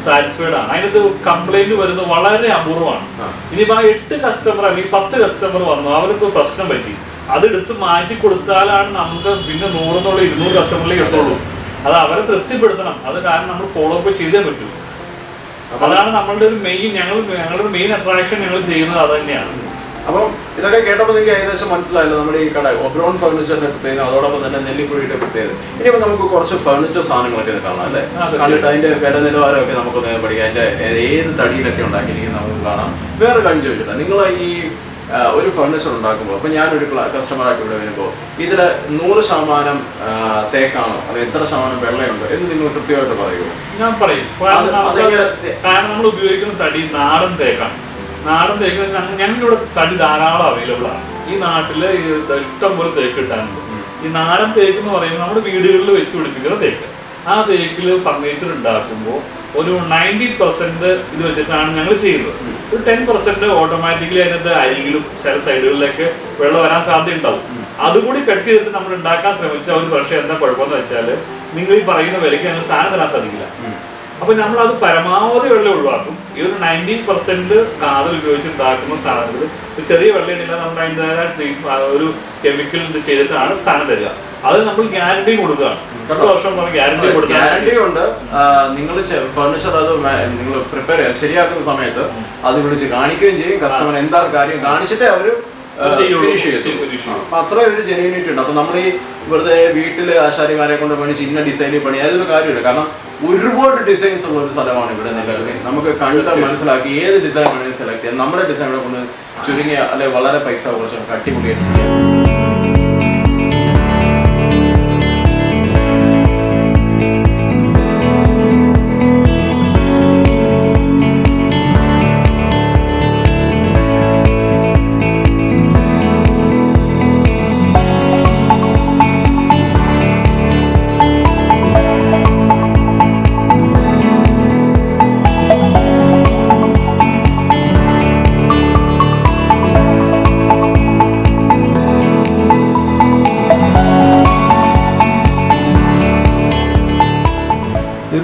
സാറ്റിസ്ഫൈഡ് ആണ്. അതിനകത്ത് കംപ്ലൈന്റ് വരുന്നത് വളരെ അപൂർവമാണ്. ഇനിയിപ്പോ ആ 8 കസ്റ്റമർ അല്ലെങ്കിൽ 10 കസ്റ്റമർ വന്നു, അവർക്ക് പ്രശ്നം പറ്റി, അതെടുത്ത് മാറ്റി കൊടുത്താലാണ് നമുക്ക് പിന്നെ 100 200 കസ്റ്റമറിലേക്ക് എത്തുള്ളൂ. അത് അവരെ തൃപ്തിപ്പെടുത്തണം. അത് കാരണം നമ്മൾ ഫോളോ അപ്പ് ചെയ്തേ പറ്റൂ. അതാണ് നമ്മളുടെ ഒരു ഞങ്ങളുടെ മെയിൻ അട്രാക്ഷൻ. ഞങ്ങൾ ചെയ്യുന്നത് അത് തന്നെയാണ്. അപ്പം ഇതൊക്കെ കേട്ടപ്പോൾ നിങ്ങൾക്ക് ഏകദേശം മനസ്സിലായല്ലോ നമ്മുടെ ഈ കട ഒബ്രോൺ ഫർണിച്ചറിന്റെ പ്രത്യേകത, അതോടൊപ്പം തന്നെ നെല്ലിക്കുഴിയുടെ പ്രത്യേകത. ഇനിയിപ്പോൾ നമുക്ക് കുറച്ച് ഫർണിച്ചർ സാധനങ്ങളൊക്കെ കാണാം അല്ലേ? കണ്ടിട്ട് അതിന്റെ വില നിലവാരമൊക്കെ നമുക്കൊന്ന് പഠിക്കാം. അതിന്റെ ഏത് തടിയിലൊക്കെ ഉണ്ടാക്കിയിരിക്കുന്നത് നമുക്ക് കാണാം. വേറെ കാര്യം ചോദിച്ചില്ല, നിങ്ങൾ ഈ ഒരു ഫർണിച്ചർ ഉണ്ടാക്കുമ്പോൾ, അപ്പം ഞാനൊരു കസ്റ്റമറായിട്ട് ഇവിടെ വരുമ്പോൾ ഇതിൽ 100% തേക്കാണോ അല്ലെങ്കിൽ എത്ര ശതമാനം വെള്ളയുണ്ട് എന്ന് നിങ്ങൾ കൃത്യമായിട്ട് പറയുമോ? ഞാൻ പറയും. കാരണം നമ്മൾ ഉപയോഗിക്കുന്ന തടി നാടൻ തേക്കാണ്. നാടൻ തേക്ക് ഞങ്ങളിവിടെ തടി ധാരാളം അവൈലബിൾ ആണ്. ഈ നാട്ടില് ഇഷ്ടം പോലെ തേക്ക് കിട്ടാനുണ്ട്. ഈ നാടൻ തേക്ക് എന്ന് പറയുമ്പോൾ നമ്മുടെ വീടുകളിൽ വെച്ച് പിടിപ്പിക്കുന്ന തേക്ക്. ആ തേക്കിൽ ഫർണിച്ചർ ഉണ്ടാക്കുമ്പോൾ ഒരു 90% ഇത് വെച്ചിട്ടാണ് ഞങ്ങൾ ചെയ്യുന്നത്. ഒരു 10% ഓട്ടോമാറ്റിക്കലി അതിനകത്ത് അരികിലും ചില സൈഡുകളിലൊക്കെ വെള്ളം വരാൻ സാധ്യത ഉണ്ടാവും. അതുകൂടി കട്ട് ചെയ്തിട്ട് നമ്മൾ ഉണ്ടാക്കാൻ ശ്രമിച്ച ഒരു പ്രശ്നം എന്താ കുഴപ്പമെന്ന് വെച്ചാൽ, നിങ്ങൾ ഈ പറയുന്ന വിലയ്ക്ക് ഞങ്ങൾ സാധനം തരാൻ സാധിക്കില്ല. അപ്പൊ നമ്മൾ അത് പരമാവധി വെള്ളം ഒഴിവാക്കും. ഈ ഒരു 90% കാതൽ ഉപയോഗിച്ചുണ്ടാക്കുന്ന സാധനത്തിൽ ചെറിയ വെള്ളം ഇടില്ല. നമ്മൾ അതിൻ്റെതായ ഒരു കെമിക്കൽ ഇത് ചെയ്തിട്ടാണ് സാധനം തരിക. അത് നമ്മൾ ഗ്യാരണ്ടി കൊടുക്കുകയാണ്. 10 വർഷം ഗ്യാരണ്ടി കൊടുക്കുക. ഗ്യാരണ്ടി ഉണ്ട്. നിങ്ങൾ ഫർണിച്ചർ അത് നിങ്ങൾ പ്രിപ്പയർ ചെയ്യാൻ ശരിയാക്കുന്ന സമയത്ത് അത് വിളിച്ച് കാണിക്കുകയും ചെയ്യും. കസ്റ്റമർ എന്താ കാര്യം കാണിച്ചിട്ടേ അവർ ഫിനിഷ് ചെയ്യും. അത്ര ഒരു ജെന്യൂനിറ്റി ഉണ്ട്. അപ്പൊ നമ്മൾ ഈ വെറുതെ വീട്ടില് ആശാരിമാരെ കൊണ്ട് പണിച്ച് ഇന്ന ഡിസൈനിൽ പണി അതൊരു കാര്യമില്ല. കാരണം ഒരുപാട് ഡിസൈൻസ് ഉള്ള ഒരു സ്ഥലമാണ് ഇവിടെ നിലവിൽ. നമുക്ക് കണ്ട് മനസ്സിലാക്കി ഏത് ഡിസൈൻ വേണമെങ്കിൽ സെലക്ട് ചെയ്യാം. നമ്മുടെ ഡിസൈൻ ഇവിടെ കൊണ്ട് ചുരുങ്ങിയ അല്ലെ വളരെ പൈസ കുറച്ച് അടിപൊളിയായിട്ട്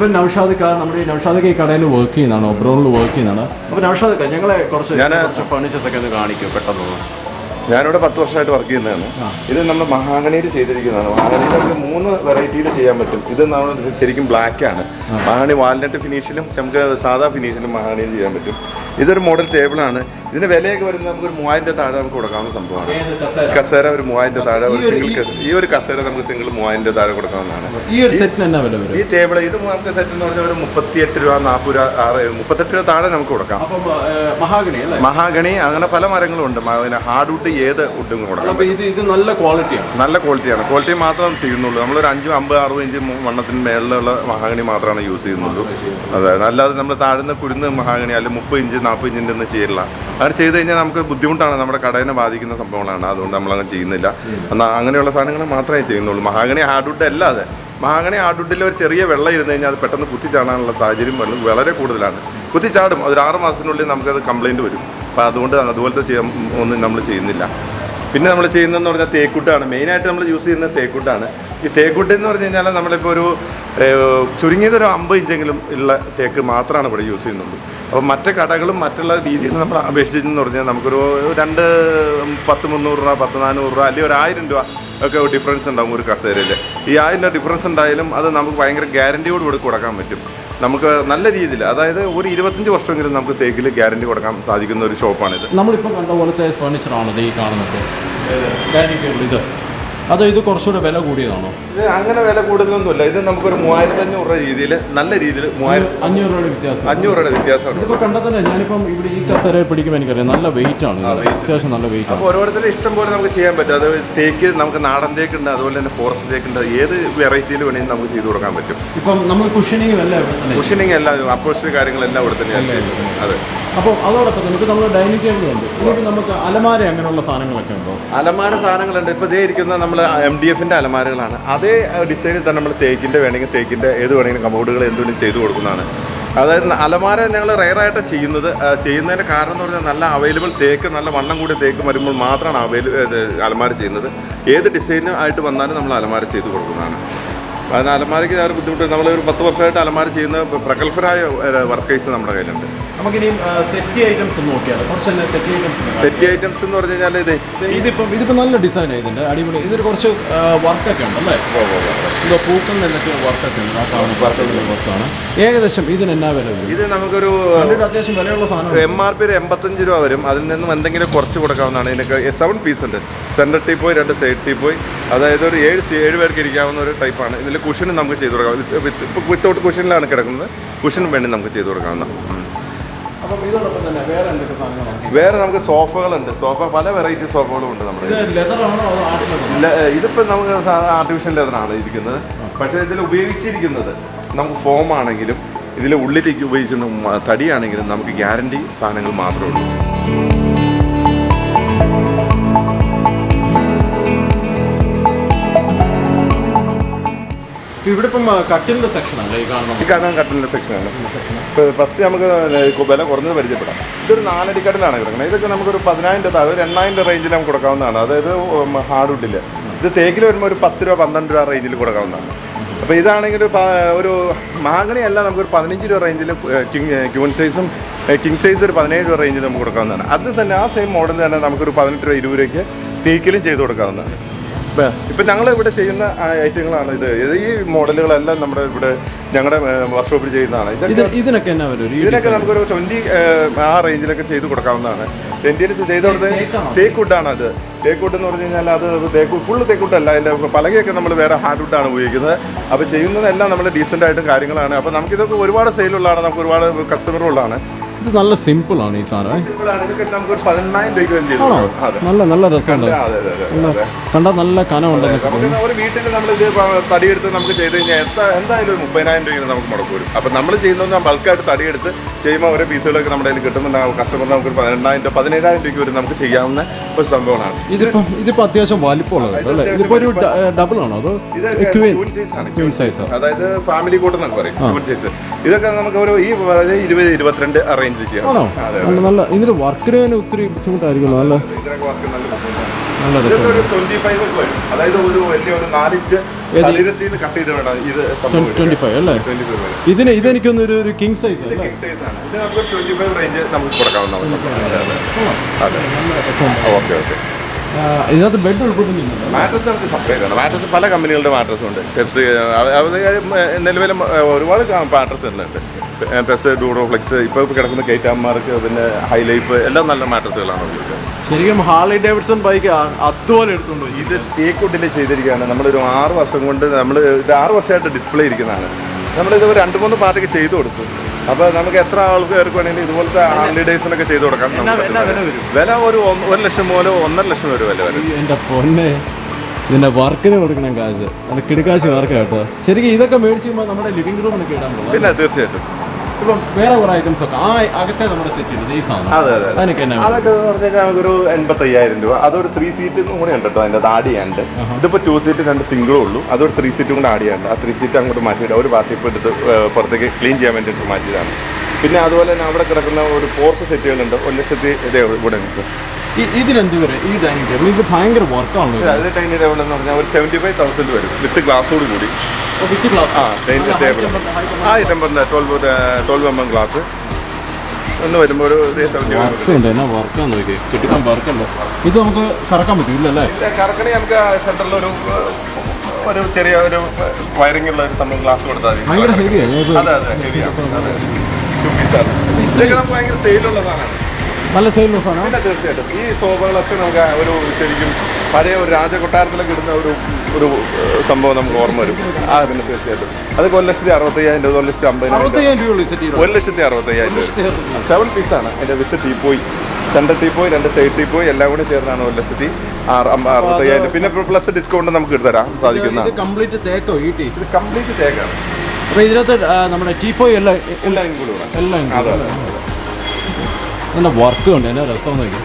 ഇതിപ്പോൾ നൗഷാദ് നമ്മുടെ ഈ നൗഷാദ് ഈ കടയിൽ വർക്ക് ചെയ്യുന്നതാണ്, ഒബ്രോണിൽ വർക്ക് ചെയ്യുന്നതാണ്. അപ്പോൾ നൗഷാദ് ഞങ്ങളെ കുറച്ച് ഫർണിച്ചേഴ്സ് ഒക്കെ ഒന്ന് കാണിക്കും പെട്ടെന്ന്. ഞാനിവിടെ 10 വർഷമായിട്ട് വർക്ക് ചെയ്യുന്നതാണ്. ഇത് നമ്മൾ മഹാഗണിയിൽ ചെയ്തിരിക്കുന്നതാണ്. മഹാഗണിയിൽ നമുക്ക് 3 വെറൈറ്റിയിൽ ചെയ്യാൻ പറ്റും. ഇത് നമ്മൾ ശരിക്കും ബ്ലാക്ക് ആണ്. മഹാഗണി വാൽനട്ട് ഫിനിഷിലും നമുക്ക് സാധാ ഫിനിഷിലും മഹാഗണിയിൽ ചെയ്യാൻ പറ്റും. ഇതൊരു മോഡൽ ടേബിളാണ്. ഇതിന് വിലയൊക്കെ വരുന്നത് നമുക്ക് ഒരു 3000 താഴെ നമുക്ക് കൊടുക്കാവുന്ന സംഭവമാണ്. കസേര ഒരു 3000 താഴെ, ഈ ഒരു കസേര നമുക്ക് സിംഗിൾ 3000 താഴെ കൊടുക്കാവുന്നതാണ്. ഈ ടേബിൾ ഇത് നമുക്ക് സെറ്റ് എന്ന് പറഞ്ഞാൽ ഒരു 38 രൂപ 40 രൂപ 38 രൂപ താഴെ നമുക്ക് കൊടുക്കാം. മഹാഗണി അങ്ങനെ പല മരങ്ങളും ഉണ്ട്. ഹാർഡ് ഏത് വുഡും കൊടുക്കാം. ഇത് നല്ല ക്വാളിറ്റിയാണ്. നല്ല ക്വാളിറ്റിയാണ്. ക്വാളിറ്റി മാത്രം ചെയ്യുന്നുള്ളൂ. നമ്മളൊരു 5, 50, 60 ഇഞ്ച് വണ്ണത്തിന് മേളിലുള്ള മഹാഗണി മാത്രമാണ് യൂസ് ചെയ്യുന്നുള്ളൂ. അതായത് അല്ലാതെ നമ്മൾ താഴ്ന്ന കുരുന്ന് മഹാഗണി അല്ലെങ്കിൽ 30 ഇഞ്ച് 40 ഇഞ്ചിൻ്റെ ഒന്നും ചെയ്യില്ല. അങ്ങനെ ചെയ്ത് കഴിഞ്ഞാൽ നമുക്ക് ബുദ്ധിമുട്ടാണ്, നമ്മുടെ കടയിനെ ബാധിക്കുന്ന സംഭവങ്ങളാണ്. അതുകൊണ്ട് നമ്മളങ്ങനെ ചെയ്യുന്നില്ല. എന്നാൽ അങ്ങനെയുള്ള സാധനങ്ങൾ മാത്രമേ ചെയ്യുന്നുള്ളൂ. മഹാഗണി ഹാർഡ്വുഡ് അല്ലാതെ മഹാഗണി ഹാർഡ്വുഡിൽ ഒരു ചെറിയ വെള്ളം ഇരുന്ന് കഴിഞ്ഞാൽ അത് പെട്ടെന്ന് കുത്തിച്ചാടാനുള്ള സാഹചര്യം വളരെ കൂടുതലാണ്. കുത്തിച്ചാടും. ഒരു 6 മാസത്തിനുള്ളിൽ നമുക്കത് കംപ്ലയിൻറ്റ് വരും. അപ്പോൾ അതുകൊണ്ട് അതുപോലത്തെ ഒന്നും നമ്മൾ ചെയ്യുന്നില്ല. പിന്നെ നമ്മൾ ചെയ്യുന്നതെന്ന് പറഞ്ഞാൽ തേക്കുട്ടാണ്. മെയിനായിട്ട് നമ്മൾ യൂസ് ചെയ്യുന്നത് തേക്കുട്ടാണ്. ഈ തേക്കുട്ട് എന്ന് പറഞ്ഞു കഴിഞ്ഞാൽ നമ്മളിപ്പോൾ ഒരു ചുരുങ്ങിയതൊരു 50 ഇഞ്ചെങ്കിലും ഉള്ള തേക്ക് മാത്രമാണ് ഇവിടെ യൂസ് ചെയ്യുന്നുള്ളൂ. അപ്പോൾ മറ്റ് കടകളും മറ്റുള്ള രീതിയിൽ നമ്മൾ അപേക്ഷിച്ചെന്ന് പറഞ്ഞാൽ നമുക്കൊരു 2 10 300 രൂപ 10 400 രൂപ അല്ലെങ്കിൽ ഒരു 1000 രൂപ ഒക്കെ ഡിഫറൻസ് ഉണ്ടാകും ഒരു കസേരയിൽ. ഈ 1000 രൂപ ഡിഫറൻസ് ഉണ്ടായാലും അത് നമുക്ക് ഭയങ്കര ഗ്യാരൻറ്റിയോട് കൂടി കൊടുക്കാൻ പറ്റും. നമുക്ക് നല്ല രീതിയിൽ, അതായത് ഒരു 25 വർഷമെങ്കിലും നമുക്ക് തേക്കിൽ ഗ്യാരണ്ടി കൊടുക്കാൻ സാധിക്കുന്ന ഒരു ഷോപ്പാണിത്. നമ്മളിപ്പോൾ കണ്ട പോലത്തെ ഫർണിച്ചറാണത് ഈ കാണുന്നത്. ഇത് ഇത് കുറച്ചുകൂടെ വില കൂടിയതാണോ? ഇത് അങ്ങനെ വില കൂടുതലൊന്നുമില്ല. ഇത് നമുക്കൊരു 3500 രൂപ രീതിയിൽ നല്ല രീതിയിൽ 500 രൂപയുടെ വ്യത്യാസം. 500 രൂപയുടെ വ്യത്യാസമാണ്. ഇതിപ്പോൾ കണ്ടാൽ തന്നെ ഞാനിപ്പം ഇവിടെ ഈ കസേര പിടിക്കുമ്പോൾ എനിക്കറിയാം നല്ല വെയിറ്റ് ആണ്. അത്യാവശ്യം നല്ല വെയിറ്റ്. അപ്പോൾ ഓരോരുത്തരുടെ ഇഷ്ടം പോലെ നമുക്ക് ചെയ്യാൻ പറ്റും. അത് തേക്ക് നമുക്ക് നാടൻ തേക്കുണ്ട്, അതുപോലെ തന്നെ ഫോറസ്റ്റ് തേക്കുണ്ട്. ഏത് വെറൈറ്റിയിൽ വേണമെങ്കിലും നമുക്ക് ചെയ്ത് കൊടുക്കാൻ പറ്റും. ഇപ്പം നമ്മൾ കുഷനിങ് എല്ലാം കുഷനിങ് എല്ലാം അപ്പോസ്റ്ററി കാര്യങ്ങളെല്ലാം ഇവിടെ തന്നെയാണ്. അതെ. അപ്പോൾ അതോടൊപ്പം തന്നെ ഇപ്പോൾ നമ്മൾ ഡൈനിങ് ടേബിൾ ഉണ്ട്. ഇതിപ്പോൾ നമുക്ക് അലമാര അങ്ങനെയുള്ള സാധനങ്ങളൊക്കെ ഉണ്ടോ? അലമാര സാധനങ്ങളുണ്ട്. ഇപ്പോൾ ഇതേ ഇരിക്കുന്ന നമ്മൾ MDFിൻ്റെ അലമാരകളാണ്. അതേ ഡിസൈനിൽ തന്നെ നമ്മൾ തേക്കിൻ്റെ വേണമെങ്കിൽ തേക്കിൻ്റെ ഏത് വേണമെങ്കിലും കബോർഡുകൾ എന്തെങ്കിലും ചെയ്തു കൊടുക്കുന്നതാണ്. അതായത് അലമാര ഞങ്ങൾ റെയറായിട്ട് ചെയ്യുന്നതിൻ്റെ കാരണം എന്ന് പറഞ്ഞാൽ നല്ല അവൈലബിൾ തേക്ക്, നല്ല വണ്ണം കൂടിയ തേക്ക് വരുമ്പോൾ മാത്രമാണ് അലമാര ചെയ്യുന്നത്. ഏത് ഡിസൈനും ആയിട്ട് വന്നാലും നമ്മൾ അലമാര ചെയ്ത് കൊടുക്കുന്നതാണ്. അതിന് അലമാരയ്ക്ക് ഒരു ബുദ്ധിമുട്ട്. നമ്മളൊരു 10 വർഷമായിട്ട് അലമാര ചെയ്യുന്ന പ്രഗത്ഭരായ വർക്കേഴ്സ് നമ്മുടെ കയ്യിലുണ്ട്. നമുക്കിനിയും സെറ്റി ഐറ്റംസ് നോക്കിയാൽ സെറ്റി ഐറ്റംസ് എന്ന് പറഞ്ഞു കഴിഞ്ഞാൽ ഇതിപ്പോൾ നല്ല ഡിസൈനാണ് ഇതിൻ്റെ, അടിപൊളി. ഇതിന് കുറച്ച് വർക്കൊക്കെ ഉണ്ട് അല്ലേ? ഇതോ പൂക്കൾ നിന്നൊക്കെ വർക്കൊക്കെ ഉണ്ട്. വർക്കാണ്. ഏകദേശം ഇതിന് എന്നാ വില വരും? ഇത് നമുക്കൊരു അത്യാവശ്യം വിലയുള്ള സാധനം. MRP 85 രൂപ വരും. അതിൽ നിന്നും എന്തെങ്കിലും കുറച്ച് കൊടുക്കാവുന്നതാണ്. ഇതിനൊക്കെ 7 പീസ് ഉണ്ട്. സെൻറ്റർ ടീപ്പോയി 2 സൈഡ് ടീപ്പോയി, അതായത് ഒരു 7 പേർക്ക് ഇരിക്കാവുന്ന ഒരു ടൈപ്പാണ്. ഇതിൽ കുഷനും നമുക്ക് ചെയ്ത് കൊടുക്കാം. വിത്തൗട്ട് കുഷനിലാണ് കിടക്കുന്നത്. കുഷനും വേണ്ടി നമുക്ക് ചെയ്ത് കൊടുക്കാവുന്ന. വേറെ നമുക്ക് സോഫകളുണ്ട്. പല വെറൈറ്റി സോഫകളും ഉണ്ട് നമ്മുടെ. ഇതിപ്പോൾ നമുക്ക് ആർട്ടിഫിഷ്യൽ ലെതറാണ് ഇരിക്കുന്നത്. പക്ഷേ ഇതിൽ ഉപയോഗിച്ചിരിക്കുന്നത് നമുക്ക് ഫോം ആണെങ്കിലും ഇതിൽ ഉള്ളിലേക്ക് ഉപയോഗിച്ചിട്ടുണ്ട് തടിയാണെങ്കിലും നമുക്ക് ഗ്യാരണ്ടി സാധനങ്ങൾ മാത്രമേ ഉള്ളൂ. ഇവിടെ ഇപ്പം കട്ടിലിൻ്റെ സെക്ഷനാണ് ഈ കാണുന്നത്. കട്ടിലിൻ്റെ സെക്ഷനാണ്. ഇപ്പോൾ ഫസ്റ്റ് നമുക്ക് വില കുറഞ്ഞത് പരിചയപ്പെടാം. ഇതൊരു 4 അടി കട്ടിലാണ് കിടക്കുന്നത്. ഇതൊക്കെ നമുക്കൊരു 10,000 രൂപ, ഒരു 8,000 റേഞ്ചിൽ നമുക്ക് കൊടുക്കാവുന്നതാണ്. അതായത് ഹാർഡ്വുഡിൽ. ഇത് തേക്കിൽ വരുമ്പോൾ ഒരു 10 രൂപ 12 രൂപ റേഞ്ചിൽ കൊടുക്കാവുന്നതാണ്. അപ്പോൾ ഇതാണെങ്കിൽ ഒരു മഹാഗണി അല്ല, നമുക്കൊരു 15 രൂപ റേഞ്ചിൽ കിങ് സൈസ് ഒരു 17 രൂപ റേഞ്ചിൽ നമുക്ക് കൊടുക്കാവുന്നതാണ്. അത് തന്നെ ആ സെയിം മോഡൽ തന്നെ നമുക്കൊരു 18 രൂപ 20 രൂപയ്ക്ക് തേക്കിലും ചെയ്ത് കൊടുക്കാവുന്നതാണ്. ഇപ്പം ഞങ്ങൾ ഇവിടെ ചെയ്യുന്ന ഐറ്റങ്ങളാണ് ഇത്. ഈ മോഡലുകളെല്ലാം നമ്മുടെ ഇവിടെ ഞങ്ങളുടെ വർക്ക്ഷോപ്പിൽ ചെയ്യുന്നതാണ്. ഇതിനൊക്കെ എന്നാ വരും? ഇതിനൊക്കെ നമുക്കൊരു 20 ആ റേഞ്ചിലൊക്കെ ചെയ്ത് കൊടുക്കാവുന്നതാണ്. 20 ചെയ്ത് കൊടുത്തത് തേക്കുട്ടാണ്. അത് തേക്കുട്ട് എന്ന് പറഞ്ഞു കഴിഞ്ഞാൽ അത് ഫുള്ള് തേക്കുട്ടല്ല. അതിൻ്റെ പലകയൊക്കെ നമ്മൾ വേറെ ഹാർഡ്വുഡാണ് ഉപയോഗിക്കുന്നത്. അപ്പോൾ ചെയ്യുന്നതെല്ലാം നമ്മൾ ഡീസൻ്റായിട്ടും കാര്യങ്ങളാണ്. അപ്പോൾ നമുക്കിതൊക്കെ ഒരുപാട് സെയിലുള്ളതാണ്, നമുക്ക് ഒരുപാട് കസ്റ്റമറുള്ളതാണ്. ഇത് നല്ല സിമ്പിളാണ് ഈ സാധനം. നമുക്ക് 18,000 രൂപ നല്ല രസമുണ്ട്. കണ്ടാൽ നല്ല കനമുണ്ട്. ഒരു വീട്ടിൽ നമ്മളിത് തടിയെടുത്ത് നമുക്ക് ചെയ്ത് കഴിഞ്ഞാൽ എന്തായാലും ഒരു 30,000 രൂപ നമുക്ക് മുടക്ക് വരും. അപ്പം നമ്മൾ ചെയ്യുന്നത് ബൾക്കായിട്ട് തടിയെടുത്ത് ചെയ്യുമ്പോൾ ഓരോ പീസുകളൊക്കെ നമ്മുടെ കയ്യിൽ കിട്ടുമ്പോൾ കസ്റ്റമർ നമുക്ക് 18,000 17,000 രൂപയ്ക്ക് വരെ നമുക്ക് ചെയ്യാവുന്ന ഒരു സംഭവമാണ്. ഇതിപ്പോൾ അത്യാവശ്യം വലിപ്പമുള്ളത് അല്ലേ? ഇതിപ്പോൾ ഒരു ഡബിൾ ആണോ? അതോ ക്വീൻ സൈസ്? അതായത് ഫാമിലി കോട്ട് എന്നൊക്കെ പറയും. Queen size. ഇതൊക്കെ നമുക്ക് ഒരു 20-22 അറേഞ്ച് ചെയ്യാം. നല്ല ഇതിന്റെ വർക്കിന് ഒത്തിരി ബുദ്ധിമുട്ടായിരിക്കുമല്ലോ. നല്ല നല്ല ഇതൊക്കെ ഒരു രസമാണ്. 25 ഒക്കെ വരും. അതായത് ഒരു വലിയ ഒരു 4 ഇഞ്ച് ശരീരത്തിൽ നിന്ന് കട്ട് ചെയ്ത് വേണം ഇത് സംഭവം 25 അല്ലേ? 25 വരും. ഇതെനിക്കൊന്ന് ഒരു കിങ് സൈസ് ഇത് അല്ലേ? കിങ് സൈസ് ആണ്. ഇത് നമുക്ക് 25 റേഞ്ച് നമുക്ക് കൊടുക്കാവുന്നതാണ്. അതെ, നല്ല രസമുണ്ട്. Okay okay. ഇതിനകത്ത് ബെഡ് ഉൾപ്പെടുന്നുണ്ടല്ലോ. മാട്രസ് നമുക്ക് സെപ്പറേറ്റ് ആണ്. മാട്രസ് പല കമ്പനികളുടെ മാട്രസ് ഉണ്ട്. പെപ്സി നിലവിലും ഒരുപാട് മാട്രസ് ഉണ്ട്. പെപ്സി, ഡൂറോഫ്ലെക്സ്, ഇപ്പോൾ കിടക്കുന്ന കെയ്റ്റാമാർക്ക്, പിന്നെ ഹൈ ലൈഫ് എല്ലാം നല്ല മാട്രസുകളാണ് ഉപയോഗിക്കുന്നത്. ശരിക്കും ഹാർലി ഡേവിഡ്സൺ ബൈക്ക് അതുപോലെ എടുത്തുകൊണ്ട് പോയി. ഇത് തേക്കുട്ടിൽ ചെയ്തിരിക്കുകയാണ്. നമ്മളൊരു 6 വർഷം കൊണ്ട് ഇത് 6 വർഷമായിട്ട് ഡിസ്പ്ലേ ഇരിക്കുന്നതാണ്. നമ്മളിത് 2-3 പാർട്ടിക്ക് ചെയ്തു കൊടുത്തു. അപ്പോൾ നമുക്ക് എത്ര ആൾക്കാർക്ക് വേണമെങ്കിലും ഇതുപോലത്തെ ഹാർലി ഡേവിഡ്സണൊക്കെ ചെയ്ത് കൊടുക്കാം. വില ഒരു 1 ലക്ഷം മുതൽ 1.5 ലക്ഷം വരെ വില വരും. എൻ്റെ പൊന്നെ, ഇതിൻ്റെ വർക്കിന് കൊടുക്കണം കാശ്, അത് കിടക്കാശ് വർക്ക് കേട്ടോ. ശരിക്കും ഇതൊക്കെ മേടിച്ച് കഴിയുമ്പോൾ നമ്മുടെ ലിവിംഗ് റൂമിനൊക്കെ ഇടാൻ പോകും. പിന്നെ തീർച്ചയായിട്ടും ഇപ്പം വേറെ കുറേ ഐറ്റംസ് ഒക്കെ അകത്തെ നമ്മുടെ സെറ്റ് ഉണ്ട് ഈ സാധനം. അതെ അതെ. അതിനൊക്കെ എന്നാ അതൊക്കെ എന്ന് പറഞ്ഞാൽ നമുക്കൊരു 85,000 രൂപ. അതൊരു 3 സീറ്റും കൂടെ ഉണ്ട് കേട്ടോ. അതിൻ്റെ അത് ആഡ് ചെയ്യാണ്ട്. ഇതിപ്പോൾ 2 സീറ്റ് 2 സിംഗിളും ഉള്ളൂ. അതൊരു 3 സീറ്റും കൂടെ ആഡ് ചെയ്യാണ്ട്. ആ 3 സീറ്റ് അങ്ങോട്ട് മാറ്റിയിട്ട് ഒരു പാർട്ടി ഇപ്പോൾ എടുത്ത് പുറത്തേക്ക് ക്ലീൻ ചെയ്യാൻ വേണ്ടിയിട്ട് മാറ്റിയതാണ്. പിന്നെ അതുപോലെ തന്നെ അവിടെ കിടക്കുന്ന ഒരു പോർച്ച് സെറ്റുകളുണ്ട്. 1 ലക്ഷത്തി ഇവിടെ നിൽക്കും. ഇതിനെന്ത് വരെ ഈ ഡൈനിങ് ടേബിൾ ഇത് ഭയങ്കര വർക്കാണല്ലോ. അത് ഡൈനിങ് ടേബിൾ എന്ന് പറഞ്ഞാൽ ഒരു 75,000 വരും വിത്ത് ഗ്ലാസോട് കൂടി. With glass. ആ ഡൈനിങ് ടേബിൾ ടെമ്പറിൻ്റെ 12 mm ഗ്ലാസ് എന്ന് വരുമ്പോൾ ഒരു 70. വർക്കുണ്ട്, എന്നാ വർക്കാന്ന് നോക്കി കിട്ടിക്കാൻ വർക്കുണ്ട്. ഇത് നമുക്ക് കറക്കാൻ പറ്റില്ല അല്ലേ? കറക്കണി നമുക്ക് സെൻറ്ററിൽ ഒരു ചെറിയ ഒരു വയറിംഗ് ഉള്ള ഒരു സംഭവം ഗ്ലാസ് കൊടുത്താൽ മതി. ഭയങ്കര ഹെവിയാണ്. അതെ അതെ ഹെവിയാണ്. അതെ 2 പീസാണ്. ഇതൊക്കെ നമുക്ക് ഭയങ്കര സെയിലുള്ള സാധനമാണ്. നല്ല സെയിലുള്ള സാധനം. പിന്നെ തീർച്ചയായിട്ടും ഈ സോഫകളൊക്കെ നമുക്ക് ഒരു ശരിക്കും പഴയ ഒരു രാജകൊട്ടാരത്തിലൊക്കെ ഇടുന്ന ഒരു സംഭവം നമുക്ക് ഓർമ്മ വരും. ആ പിന്നെ തീർച്ചയായിട്ടും അത് 1,65,000, 1,50,000, 1,65,000. 7 പീസാണ് അതിൻ്റെ with teapoy, central teapoy, 2 side teapoy എല്ലാം കൂടി ചേർന്നാണ് 1,60,000. പിന്നെ പ്ലസ് ഡിസ്കൗണ്ട് നമുക്ക് എടുത്തരാൻ സാധിക്കുന്ന. കംപ്ലീറ്റ് തേക്കോ ഈട്ടി? ഇത് കംപ്ലീറ്റ് തേക്കാണ്. അപ്പോൾ ഇതിനകത്ത് നമ്മുടെ ടീപ്പോയി എല്ലാം ഇൻക്ലൂഡ് ആണ്. എല്ലാം നല്ല വർക്ക് ഉണ്ട്. എന്നാ രസം നോക്കി.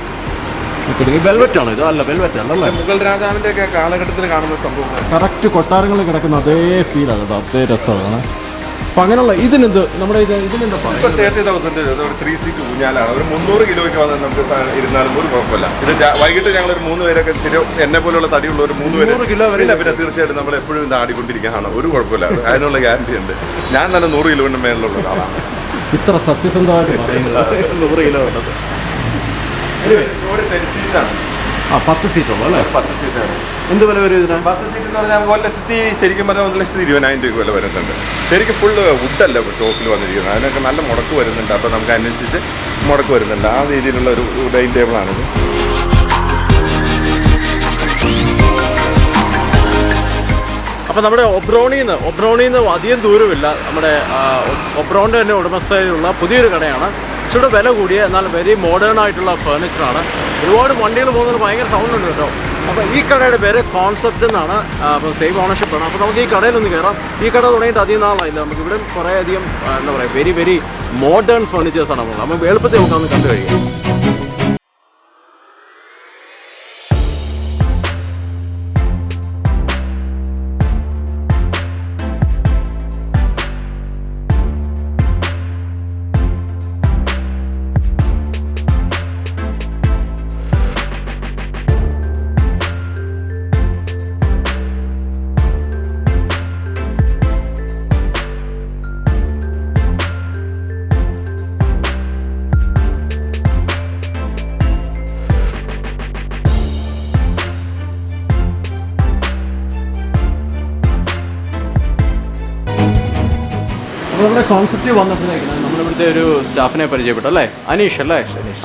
വെൽവെറ്റ് ആണോ ഇത്? അല്ല വെൽവെറ്റ് ആണല്ലേ? മുഗൾ രാജാവിൻ്റെ ഒക്കെ കാലഘട്ടത്തിൽ കാണുന്ന സംഭവം കറക്റ്റ് കൊട്ടാരങ്ങളിൽ കിടക്കുന്ന അതേ ഫീലാണ് കേട്ടോ. അതേ രസമാണ്. അപ്പം അങ്ങനെയുള്ള ഇതിനെന്ത് നമ്മുടെ ഇതിനെന്താ ഇപ്പോൾ 30,000 രൂപ ഒരു 3 സീറ്റ് ഊഞ്ഞാലാണ്. ഒരു 300 കിലോയ്ക്ക് വന്ന് നമുക്ക് ഇരുന്നാലും ഒരു കുഴപ്പമില്ല. ഇത് വൈകിട്ട് ഞങ്ങളൊരു 3 പേരൊക്കെ എന്നെ പോലുള്ള തടിയുള്ള ഒരു 3 പേര് കിലോ വരെ. പിന്നെ തീർച്ചയായിട്ടും നമ്മൾ എപ്പോഴും ഇത് ആടിക്കൊണ്ടിരിക്കാനാണ്. ഒരു കുഴപ്പമില്ല. അതിനുള്ള ഗ്യാരണ്ടി ഉണ്ട്. ഞാൻ തന്നെ 100 കിലോൻ്റെ മേലുള്ള ഒരാളാണ്. ഇത്ര സത്യസന്ധമായിട്ട് പറയുന്നത് 100 കിലോ ഉള്ളത്. ഒരു 10 സീറ്റാണ്. 10 സീറ്റുള്ളൂ അല്ലേ? 10 സീറ്റാണ്. എന്ത് വില വരും ഇതിന്? 10 സീറ്റ് എന്ന് പറഞ്ഞാൽ 1,20,000 ശരിക്കും പറഞ്ഞാൽ 1,20,000 രൂപ വില വരുന്നുണ്ട്. ശരിക്കും ഫുള്ള് വുഡല്ല ടോപ്പിൽ വന്നിരിക്കുന്നത്. അതിനൊക്കെ നല്ല മുടക്ക് വരുന്നുണ്ട്. അപ്പോൾ നമുക്ക് അനുസരിച്ച് മുടക്ക് വരുന്നുണ്ട്. ആ രീതിയിലുള്ള ഒരു ഡൈനിങ് ടേബിളാണിത്. അപ്പോൾ നമ്മുടെ ഒബ്രോണിന്ന് അധികം ദൂരമില്ല. നമ്മുടെ ഒബ്രോണിൻ്റെ തന്നെ ഉടമസ്ഥയിലുള്ള പുതിയൊരു കടയാണ്. ഇച്ചിരി വില കൂടിയ എന്നാൽ വെരി മോഡേൺ ആയിട്ടുള്ള ഫർണിച്ചറാണ്. ഒരുപാട് വണ്ടികൾ പോകുന്നത് ഭയങ്കര സൗണ്ട് ഉണ്ട് കേട്ടോ. അപ്പോൾ ഈ കടയുടെ പേര് കോൺസെപ്റ്റ് എന്നാണ്. അപ്പോൾ സെയിം ഓണർഷിപ്പാണ്. അപ്പോൾ നമുക്ക് ഈ കടയിലൊന്ന് കയറാം. ഈ കട തുടങ്ങിയിട്ട് അധികം നാളായില്ല. നമുക്ക് ഇവിടെ കുറേ അധികം എന്താ പറയുക വെരി മോഡേൺ ഫർണിച്ചേഴ്സാണ് നമുക്ക്. അപ്പോൾ എളുപ്പത്തിൽ നമുക്കൊന്ന് കണ്ടു കഴിയും. നമ്മുടെ കോൺസെപ്റ്റ് വന്നപ്പോഴത്തേക്കാണ് നമ്മളിവിടുത്തെ ഒരു സ്റ്റാഫിനെ പരിചയപ്പെട്ടു അല്ലേ? അനീഷ് അല്ലേ?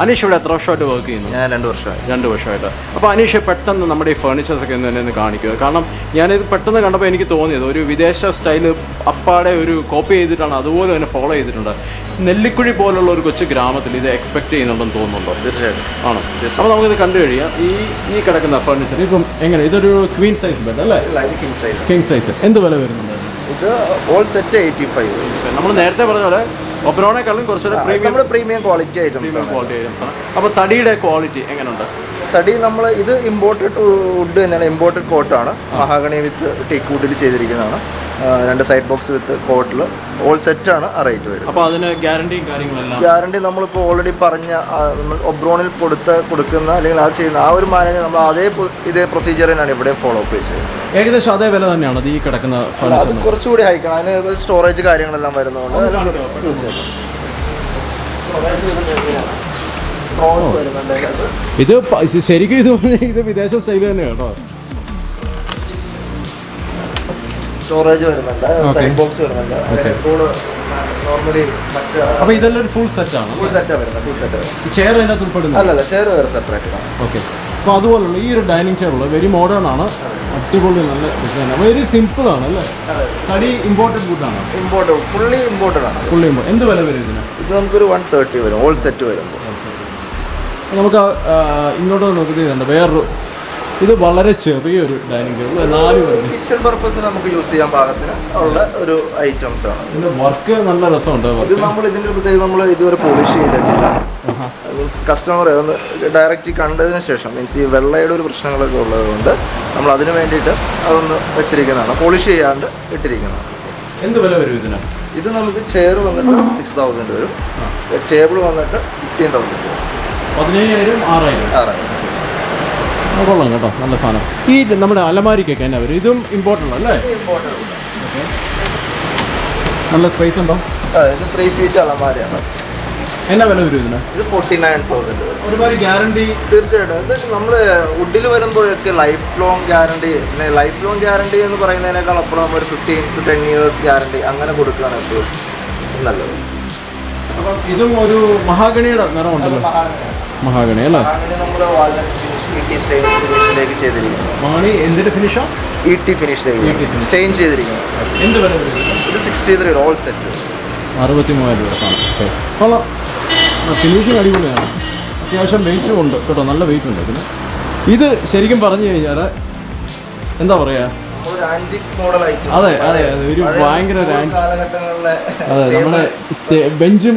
അനീഷ് ഇവിടെ എത്ര വർഷമായിട്ട് വർക്ക് ചെയ്യുന്നു? ഞാൻ 2 വർഷമായി. 2 വർഷമായിട്ട്. അപ്പോൾ അനീഷ് പെട്ടെന്ന് നമ്മുടെ ഈ ഫർണിച്ചേഴ്സൊക്കെ ഒന്ന് കാണിക്കുക. കാരണം ഞാനിത് പെട്ടെന്ന് കണ്ടപ്പോൾ എനിക്ക് തോന്നിയത് ഒരു വിദേശ സ്റ്റൈല് അപ്പാടെ ഒരു കോപ്പി ചെയ്തിട്ടാണ്, അതുപോലെ തന്നെ ഫോളോ ചെയ്തിട്ടുണ്ട്. നെല്ലിക്കുഴി പോലുള്ള ഒരു കൊച്ചു ഗ്രാമത്തിൽ ഇത് എക്സ്പെക്ട് ചെയ്യുന്നുണ്ടെന്ന് തോന്നുന്നുണ്ടോ? തീർച്ചയായിട്ടും ആണോ? അപ്പോൾ നമുക്കിത് കണ്ടു കഴിയാം. ഈ കിടക്കുന്ന ഫർണിച്ചർ ഇപ്പം എങ്ങനെ? ഇതൊരു ക്വീൻ സൈസ് ബെഡ് അല്ലേ? King size. King size. എന്ത് വില വരുന്നുണ്ട്? ഇത് ഓൾ സെറ്റ് 85. നമ്മൾ നേരത്തെ പറഞ്ഞ പോലെ ഒബ്രോണേക്കാളും കുറച്ചുകൂടെ പ്രീമിയം ക്വാളിറ്റി ഐറ്റംസ് ആണ്. അപ്പോൾ തടിയുടെ ക്വാളിറ്റി എങ്ങനെയുണ്ട്? തടി നമ്മൾ ഇത് ഇമ്പോർട്ടഡ് വുഡ് തന്നെയാണ്. ഇമ്പോർട്ടഡ് കോട്ടാണ്. മഹാഗണി വിത്ത് ടീക്ക് വുഡിൽ ചെയ്തിരിക്കുന്നതാണ്. 2 സൈഡ് ബോക്സ് വിത്ത് കോട്ടിൽ ഓൾ സെറ്റാണ് ആ റേറ്റ് വരുന്നത്. അപ്പോൾ അതിന് ഗ്യാരണ്ടിയും കാര്യങ്ങളെല്ലാം? ഗ്യാരണ്ടി നമ്മളിപ്പോൾ ഓൾറെഡി പറഞ്ഞ നമ്മൾ ഒബ്രോണിൽ കൊടുക്കുന്ന അല്ലെങ്കിൽ അത് ചെയ്യുന്ന ആ ഒരു മാനേജ് നമ്മൾ ഇതേ പ്രൊസീജിയറിനാണ് ഇവിടെ ഫോളോ അപ്പ് ചെയ്യുന്നത്. ഏകദേശം അതേ വില തന്നെയാണ് ഈ കിടക്കുന്ന അത് ഫർണിച്ചർ? കുറച്ചുകൂടി ഹൈക്കണം. അതിന് സ്റ്റോറേജ് കാര്യങ്ങളെല്ലാം വരുന്നതുകൊണ്ട് ഇത് ശരിക്കും ഇത് ഇത് വിദേശ സ്റ്റൈൽ തന്നെയാണ് കേട്ടോ. സ്റ്റോറേജ് വരുന്നുണ്ട്, സൈഡ് ബോക്സ് വരുന്നുണ്ട്. നോർമലി മറ്റ് അപ്പോൾ ഇതെല്ലാം ഒരു ഫുൾ സെറ്റാണ്? ഫുൾ സെറ്റാണ് വരുന്നത്. ഫുൾ സെറ്റ് ചെയർ അതിനകത്ത് ഉൾപ്പെടുന്നു? അല്ലല്ല, ചെയർ വേറെ സെപ്പറേറ്റ് ആണ്. ഓക്കെ. അപ്പോൾ അതുപോലുള്ള ഈ ഒരു ഡൈനിങ് ടേബിൾ വെരി മോഡേൺ ആണ്, അടിപൊളി നല്ല ഡിസൈനാണ്, വെരി സിമ്പിൾ ആണ് അല്ലേ? സ്റ്റഡി ഇമ്പോർട്ടഡ് ഫുഡാണ്? ഫുള്ളി ഇമ്പോർട്ടഡ് ആണ്. Fully import. എന്ത് വില വരും ഇതിന്? ഇത് നമുക്കൊരു 130 വരും ഓൾ സെറ്റ് വരുമ്പോൾ. നമുക്ക് ഇങ്ങോട്ട് നോക്കിയിട്ടുണ്ട് വേറൊരു, ഇത് വളരെ ചെറിയൊരു ഡൈനിങ് ടേബിൾ, 4 പേർക്ക് കിച്ചൺ പർപ്പസിന് നമുക്ക് യൂസ് ചെയ്യാൻ പാകത്തിന് ഉള്ള ഒരു ഐറ്റംസ് ആണ്. ഇതിൻ്റെ വർക്ക് നല്ല രസമുണ്ട്. ഇത് നമ്മൾ ഇതിൻ്റെ പ്രത്യേകം നമ്മൾ ഇതുവരെ പോളിഷ് ചെയ്തിട്ടില്ല. മീൻസ് കസ്റ്റമറെ ഒന്ന് ഡയറക്റ്റ് കണ്ടതിന് ശേഷം മീൻസ് ഈ വെള്ളയുടെ ഒരു പ്രശ്നങ്ങളൊക്കെ ഉള്ളതുകൊണ്ട് നമ്മൾ അതിന് വേണ്ടിയിട്ട് അതൊന്ന് വെച്ചിരിക്കുന്നതാണ്, പോളിഷ് ചെയ്യാണ്ട് ഇട്ടിരിക്കുന്നതാണ്. എന്ത് വില വരും ഇതിന്? ഇത് നമുക്ക് ചെയർ വന്നിട്ട് 6000 വരും, ടേബിൾ വന്നിട്ട് 15000 വരും. 15,000 6,000. കൊള്ളാം കേട്ടോ, നല്ല സാധനം. ഈ നമ്മുടെ അലമാരിക്കൊക്കെ എന്നാ വരും? ഇതും ഇമ്പോർട്ടൻ്റ് അല്ലേ? നല്ല സ്പേസ് ഉണ്ടോ? ഇത് 3 ഫീറ്റ് അലമാരിയാണ്. എന്നാ വില വരും ഇതിന്? ഇത് 49,000 വരും. ഒരുപാട് ഗ്യാരണ്ടി? തീർച്ചയായിട്ടും. ഇത് നമ്മൾ വുഡിൽ വരുമ്പോഴൊക്കെ ലൈഫ് ലോങ് ഗ്യാരണ്ടി, പിന്നെ ലൈഫ് ലോങ് ഗ്യാരണ്ടി എന്ന് പറയുന്നതിനേക്കാൾ അപ്പുറം ഒരു 15 to 10 years ഗ്യാരണ്ടി അങ്ങനെ കൊടുക്കുകയാണ് എപ്പോഴും നല്ലത്. അപ്പം ഇതും ഒരു മഹാഗണിയുടെ നിറമുണ്ടല്ലോ? മഹാഗണി അല്ലേ? നമ്മൾ വാൾനട്ട് ഫിനിഷ് ഫിനിഷിലേക്ക് ചെയ്തിരിക്കുന്നത്. മഹാഗണി എന്തിൻ്റെ ഫിനിഷാണ്? ET ഫിനിഷിലേക്ക് സ്റ്റെയിൻ ചെയ്തിരിക്കുന്നത്. എന്ത് വില വരും? ഇത് 63 ഓൾ സെറ്റ്, 63,000 രൂപ സാധനം. ഓക്കെ, കൊള്ളാം. ഫിനിഷിങ് അടിപൊളിയാണ്, അത്യാവശ്യം വെയിറ്റും ഉണ്ട് കേട്ടോ, നല്ല വെയിറ്റ് ഉണ്ട് ഇതിന്. ഇത് ശരിക്കും പറഞ്ഞു കഴിഞ്ഞാൽ എന്താ പറയുക, ഒരു ആന്റിക് മോഡൽ ഐറ്റം. അതെ അതെ അതെ, ഒരു ഭയങ്കര ഒരു കാലഘട്ടങ്ങളിലെ അതെ നമ്മുടെ ബെഞ്ചും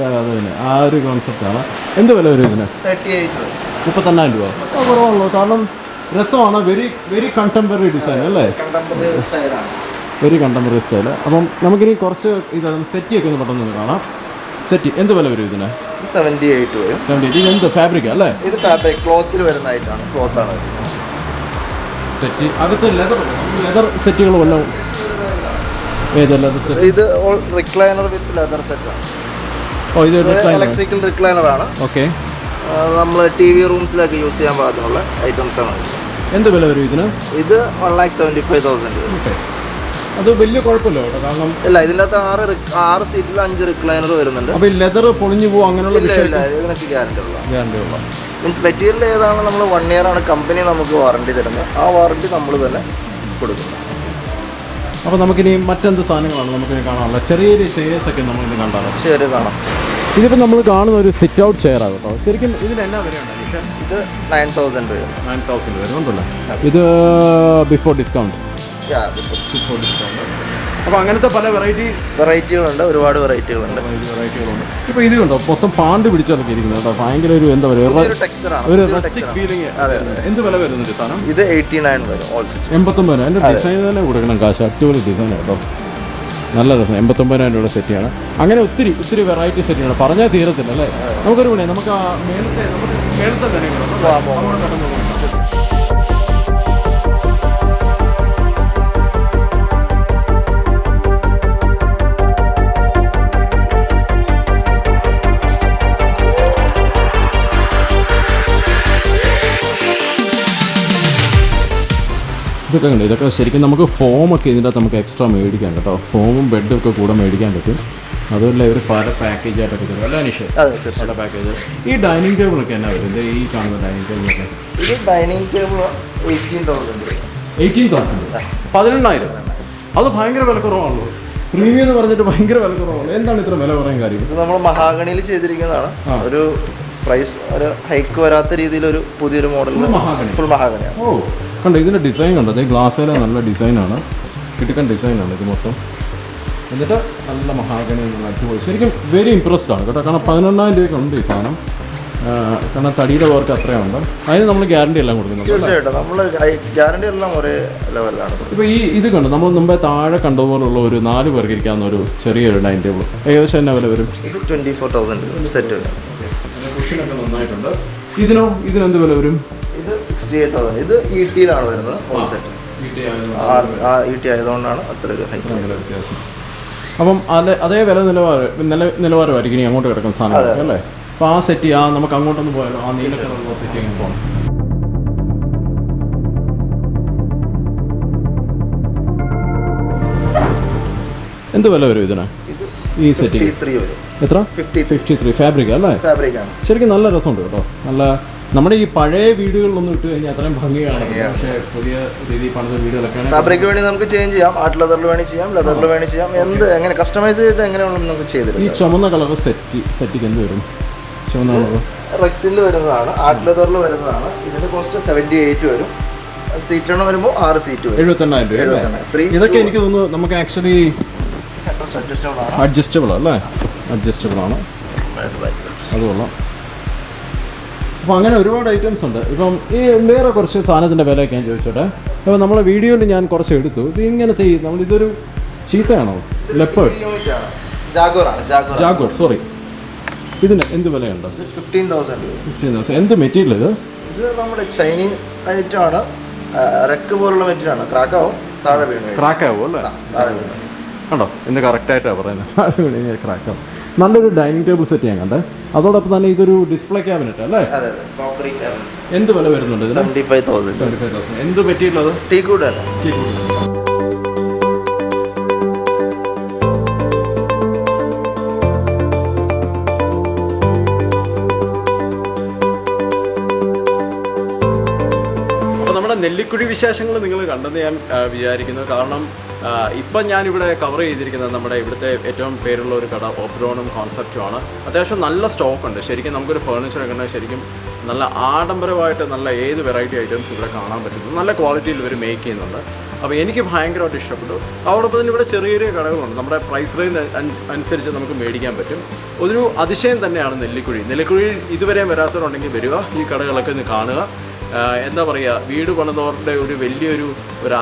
അത് തന്നെ ആ ഒരു കോൺസെപ്റ്റാണ്. എന്ത് വില വരും ഇതിന്? 38 32,000 രൂപ. കുറവാണല്ലോ, കാരണം രസമാണ്, വെരി കണ്ടംപററി ഡിസൈൻ അല്ലേ? കണ്ടംപററി സ്റ്റൈലാണ്, വെരി കണ്ടംപററി സ്റ്റൈൽ. അപ്പം നമുക്കിനി കുറച്ച് ഇത് സെറ്റിയൊക്കെ ഒന്ന് പെട്ടെന്ന് കാണാം. സെറ്റി എന്ത് വില വരും ഇതിന്? 78 വരും. 78. ഇത് എന്ത് ഫാബ്രിക് അല്ലേ? ഇത് ഫാബ്രിക് ക്ലോത്തിൽ വരുന്നതായിട്ടാണ്, ക്ലോത്താണ് സെറ്റ്. അകത്ത് ലെതർ സെറ്റുകൾ വല്ലതും? ഏത് ലെതർ സെറ്റ്? ഇത് റിക്ലൈനർ വിത്ത് ലെതർ സെറ്റാണ്. ഓ, ഇത് ഇലക്ട്രിക്കൽ റിക്ലൈനർ ആണ്. ഓക്കെ. നമ്മൾ TV റൂംസിലൊക്കെ യൂസ് ചെയ്യാൻ പാകത്തിനുള്ള ഐറ്റംസ് ആണ്. എന്ത് വില വരും ഇതിന്? ഇത് 1,75,000 വരും. ഓക്കെ, അത് വലിയ കുഴപ്പമില്ല കേട്ടോ, കാരണം ഇല്ല ഇതിൻ്റെ അകത്ത് 6 സീറ്റിൽ 5 റിക്ലൈനർ വരുന്നുണ്ട്. അപ്പോൾ ഈ ലെതർ പൊളിഞ്ഞു പോകും അങ്ങനെയുള്ള വിഷയം? ഇതിനൊക്കെ ഗ്യാരണ്ടി ഉള്ള മീൻസ് മെറ്റീരിയൽ ഏതാണ് നമ്മൾ 1 year ആണ് കമ്പനി നമുക്ക് വാറണ്ടി തരുന്നത്. ആ വാറണ്ടി നമ്മൾ തന്നെ കൊടുക്കുന്നത്. അപ്പോൾ നമുക്കിനി മറ്റെന്ത് സാധനങ്ങളാണ് നമുക്കിനി കാണാനുള്ളത്? ചെറിയ ചെയേഴ്സ് ഒക്കെ നമ്മളിത് കണ്ടാലോ? ശരി, കാണാം. ഇതിപ്പോൾ നമ്മൾ കാണുന്ന ഒരു സിറ്റ് ഔട്ട് ചെയറാണ് കേട്ടോ. ശരിക്കും ഇതിന് എന്നാ വരെയുണ്ട്? ഇത് 9,000 വരും. 9,000 വരുന്നുണ്ടല്ലോ. ഇത് ബിഫോർ ഡിസ്കൗണ്ട്? Before discount. അപ്പോൾ അങ്ങനത്തെ പല വെറൈറ്റികളുണ്ട്, ഒരുപാട് വെറൈറ്റികളുണ്ട്. ഇപ്പോൾ ഇത് കണ്ടോ, മൊത്തം പാണ്ട് പിടിച്ചൊക്കെ ഇരിക്കുന്നത് കേട്ടോ. ഭയങ്കര ഒരു എന്താ പറയുക, ഒരു റസ്റ്റിക് ഫീലിംഗ്. എന്ത് വില വരുന്നുണ്ട് സാധനം? ഇത് 89 വരും ഓൾ സെറ്റ്. 89,000. അതിൻ്റെ ഡിസൈൻ തന്നെ കൊടുക്കണം കാശ്, അടിപൊളി ഡിസൈൻ കേട്ടോ, നല്ല രസം. 89,000 രൂപയുടെ സെറ്റിയാണ്. അങ്ങനെ ഒത്തിരി വെറൈറ്റി സെറ്റിയാണ്, പറഞ്ഞാൽ തീരത്തില്ല അല്ലേ? നമുക്കൊരു പണി, നമുക്ക് ആ മേളത്തെ തന്നെ ഇതൊക്കെ ഉണ്ട്. ഇതൊക്കെ ശരിക്കും നമുക്ക് ഫോമൊക്കെ ഇതിൻ്റെ അകത്ത് നമുക്ക് എക്സ്ട്രാ മേടിക്കാം കേട്ടോ. ഫോമും ബെഡും ഒക്കെ കൂടെ മേടിക്കാൻ പറ്റും. അതുമല്ല ഇവർ പല പാക്കേജായിട്ടൊക്കെ തരും അല്ലേ അനീഷ്? പല പാക്കേജ്. ഈ ഡൈനിങ് ടേബിളൊക്കെ എന്നാ വരുന്നത്? ഈ കാണുന്ന ഡൈനിങ് ടേബിളൊക്കെ ഇത് ഡൈനിങ് ടേബിൾ 18,000. 18,000. 18,000. അത് ഭയങ്കര വിലക്കുറവാണല്ലോ. പ്രീമിയം എന്ന് പറഞ്ഞിട്ട് ഭയങ്കര വിലക്കുറവാണ്. എന്താണ് ഇത്ര വില പറയാൻ കാര്യം? ഇത് നമ്മൾ മഹാഗണിയിൽ ചെയ്തിരിക്കുന്നതാണ്. ഒരു പ്രൈസ് ഒരു ഹൈക്ക് വരാത്ത രീതിയിൽ ഒരു പുതിയൊരു മോഡൽ ഫുൾ മഹാഗണിയാണ്. ഓ കണ്ടോ, ഇതിൻ്റെ ഡിസൈൻ കണ്ടോ? അതേ ഗ്ലാസ്സിലെ നല്ല ഡിസൈനാണ്, കിട്ടുക്കൻ ഡിസൈനാണ് ഇത് മൊത്തം. എന്നിട്ട് നല്ല മഹാഗണി അടിപൊളി. ശരിക്കും വെരി ഇംപ്രസ്ഡ് ആണ് കേട്ടോ, കാരണം 18,000 രൂപയ്ക്ക് ഉണ്ട് ഈ സാധനം. കാരണം തടിയുടെ വർക്ക് അത്രയുണ്ട്. അതിന് നമ്മൾ ഗ്യാരണ്ടി എല്ലാം കൊടുക്കുന്നുണ്ട്. തീർച്ചയായിട്ടും നമ്മൾ ഗ്യാരണ്ടി എല്ലാം ഒരേ ലെവലിലാണ്. ഇപ്പോൾ ഇത് കണ്ടു, നമ്മൾ മുമ്പേ താഴെ കണ്ടതുപോലുള്ള ഒരു 4 പേർക്ക് ഇരിക്കാവുന്ന ഒരു ചെറിയൊരു ഡൈനിങ് ടേബിൾ ഏകദേശം എന്നാ വില വരും? ഇത് 24,000 സെറ്റ് വരും. കുഷനൊക്കെ നന്നായിട്ടുണ്ട്. ഇതിനെന്ത് വില വരും? ഇത് 68,000. ഇത് ET-യിലാണ് വരുന്നത് ഹോൾ സെറ്റ്. ET ആയതുകൊണ്ടാണ് അത്ര ഒരു ഹൈറ്റ് വ്യത്യാസം. അപ്പം അതേ വില നിലവാരമായിരിക്കും ഇനി അങ്ങോട്ട് കിടക്കുന്ന സാധനം അല്ലേ? അപ്പോൾ ആ സെറ്റ് നമുക്ക് അങ്ങോട്ടൊന്ന് പോയാലോ? ആ നീല കളറുള്ള സെറ്റ് എങ്ങനെ പോകണം? എന്ത് വില വരും ഇതിന്? ഈ സെറ്റ് 53 വരും. എത്ര? 53 ഫാബ്രിക് അല്ലേ? ഫാബ്രിക്കാണ്. ശരിക്കും നല്ല രസമുണ്ട് കേട്ടോ. നല്ല നമ്മുടെ ഈ പഴയ വീടുകളിലൊന്നും ഇട്ട് കഴിഞ്ഞാൽ അത്രയും ഭംഗിയാണ്. പക്ഷേ പുതിയ രീതിയിൽ പണിത വീടുകളൊക്കെയാണ്. ഫാബ്രിക് വേണ്ടി നമുക്ക് ചേഞ്ച് ചെയ്യാം. ആർട്ട് ലെതറിൽ വേണ്ടി ചെയ്യാം, ലെതറിൽ വേണ്ടി ചെയ്യാം. എങ്ങനെ കസ്റ്റമൈസ് ചെയ്തിട്ട് എങ്ങനെയുള്ള നമുക്ക് ചെയ്തിട്ട്. ഈ ചുമന്ന കളർ സെറ്റിക്ക് എന്ത് വരും? ചുമന്ന കളർ റെക്സിൽ വരുന്നതാണ്, ആർട്ട് ലെതറിൽ വരുന്നതാണ്. ഇതിന്റെ കോസ്റ്റ് 78 വരും. സീറ്റ് വരുമ്പോൾ 6 സീറ്റ് വരും. 78,000 രൂപ. ഇതൊക്കെ എനിക്ക് തോന്നുന്നു നമുക്ക് ആക്ച്വലി അഡ്ജസ്റ്റബിൾ അല്ലേ? അഡ്ജസ്റ്റബിൾ ആണ്. അതുകൊള്ളാം. അപ്പോൾ അങ്ങനെ ഒരുപാട് ഐറ്റംസ് ഉണ്ട്. ഇപ്പം ഈ വേറെ കുറച്ച് സാധനത്തിൻ്റെ വിലയൊക്കെ ഞാൻ ചോദിച്ചോട്ടെ. അപ്പോൾ നമ്മളെ വീഡിയോയിൽ ഞാൻ കുറച്ച് എടുത്തു. ഇത് ഇങ്ങനത്തെ ഇതൊരു ചീത്തയാണോ? Leopard Jaguar sorry. ഇതിന് എന്ത് വിലയുണ്ട്? 15,000. എന്ത് മെറ്റീരിയൽ ഇത്? ഇത് നമ്മുടെ ചൈനീസ് ഐറ്റമാണ്. റെക്ക് പോലുള്ള മെറ്റീരിയലാണ്. ക്രാക്കാവും, താഴെ വീണ്. ക്രാക്കാവും അല്ലേ? താഴെ വീണ് കണ്ടോ? എന്ത് കറക്റ്റായിട്ടാണ് പറയുന്നത്. താഴെ വീണ് ക്രാക്കാവും. നല്ലൊരു ഡൈനിങ് ടേബിൾ സെറ്റ് ഞാൻ കണ്ടേ. അതോടൊപ്പം തന്നെ ഇതൊരു ഡിസ്പ്ലേ ക്യാബിനറ്റ് അല്ലേ? എന്ത് വില വരുന്നുണ്ട്? 75,000. എന്ത് മെറ്റീരിയൽ അത്? ടീക്കൂഡ് അല്ല. നെല്ലിക്കുഴി വിശേഷങ്ങൾ നിങ്ങൾ കണ്ടെന്ന് ഞാൻ വിചാരിക്കുന്നു. കാരണം ഇപ്പം ഞാനിവിടെ കവർ ചെയ്തിരിക്കുന്നത് നമ്മുടെ ഇവിടുത്തെ ഏറ്റവും പേരുള്ള ഒരു കട ഓബ്രോണും കോൺസെപ്റ്റുമാണ്. അത്യാവശ്യം നല്ല സ്റ്റോക്കുണ്ട്. ശരിക്കും നമുക്കൊരു ഫർണിച്ചർ ഒക്കെ ശരിക്കും നല്ല ആഡംബരമായിട്ട് നല്ല ഏത് വെറൈറ്റി ഐറ്റംസ് ഇവിടെ കാണാൻ പറ്റുന്നു. നല്ല ക്വാളിറ്റിയിൽ ഇവർ മേക്ക് ചെയ്യുന്നുണ്ട്. അപ്പോൾ എനിക്ക് ഭയങ്കരമായിട്ട് ഇഷ്ടപ്പെട്ടു. അതോടൊപ്പം തന്നെ ഇവിടെ ചെറിയ ചെറിയ കടകളുണ്ട്. നമ്മുടെ പ്രൈസ് റേഞ്ച് അനുസരിച്ച് നമുക്ക് മേടിക്കാൻ പറ്റും. ഒരു അതിശയം തന്നെയാണ് നെല്ലിക്കുഴിയിൽ ഇതുവരെയും വരാത്തവരുണ്ടെങ്കിൽ വരിക, ഈ കടകളൊക്കെ ഒന്ന് കാണുക. എന്താ പറയുക, വീട് പണിതവരുടെ ഒരു വലിയൊരു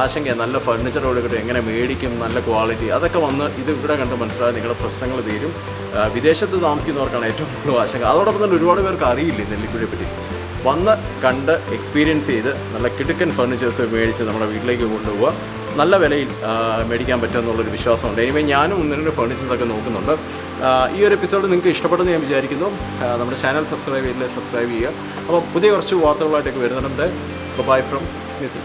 ആശങ്ക നല്ല ഫർണിച്ചർ കൊടുക്കട്ടെ, എങ്ങനെ മേടിക്കും, നല്ല ക്വാളിറ്റി, അതൊക്കെ വന്ന് ഇത് ഇവിടെ കണ്ട് മനസ്സിലായി നിങ്ങളുടെ പ്രശ്നങ്ങൾ തീരും. വിദേശത്ത് താമസിക്കുന്നവർക്കാണ് ഏറ്റവും കൂടുതൽ ആശങ്ക. അതോടൊപ്പം തന്നെ ഒരുപാട് പേർക്ക് അറിയില്ല നെല്ലിക്കുഴിയെ പറ്റി. വന്ന് കണ്ട് എക്സ്പീരിയൻസ് ചെയ്ത് നല്ല കിടുക്കൻ ഫർണിച്ചേഴ്സ് മേടിച്ച് നമ്മുടെ വീട്ടിലേക്ക് കൊണ്ടുപോവുക. നല്ല വിലയിൽ മേടിക്കാൻ പറ്റുമെന്നുള്ളൊരു വിശ്വാസമുണ്ട്. എനിവേ ഞാനും 1-2 ഫർണിച്ചേഴ്സൊക്കെ നോക്കുന്നുണ്ട്. ഈ ഒരു എപ്പിസോഡ് നിങ്ങൾക്ക് ഇഷ്ടപ്പെടുമെന്ന് ഞാൻ വിചാരിക്കുന്നു. നമ്മുടെ ചാനൽ സബ്സ്ക്രൈബ് ചെയ്യുക. അപ്പോൾ പുതിയ കുറച്ച് വാർത്തകളായിട്ടൊക്കെ വരുന്നുണ്ട്. Bye from Nitin.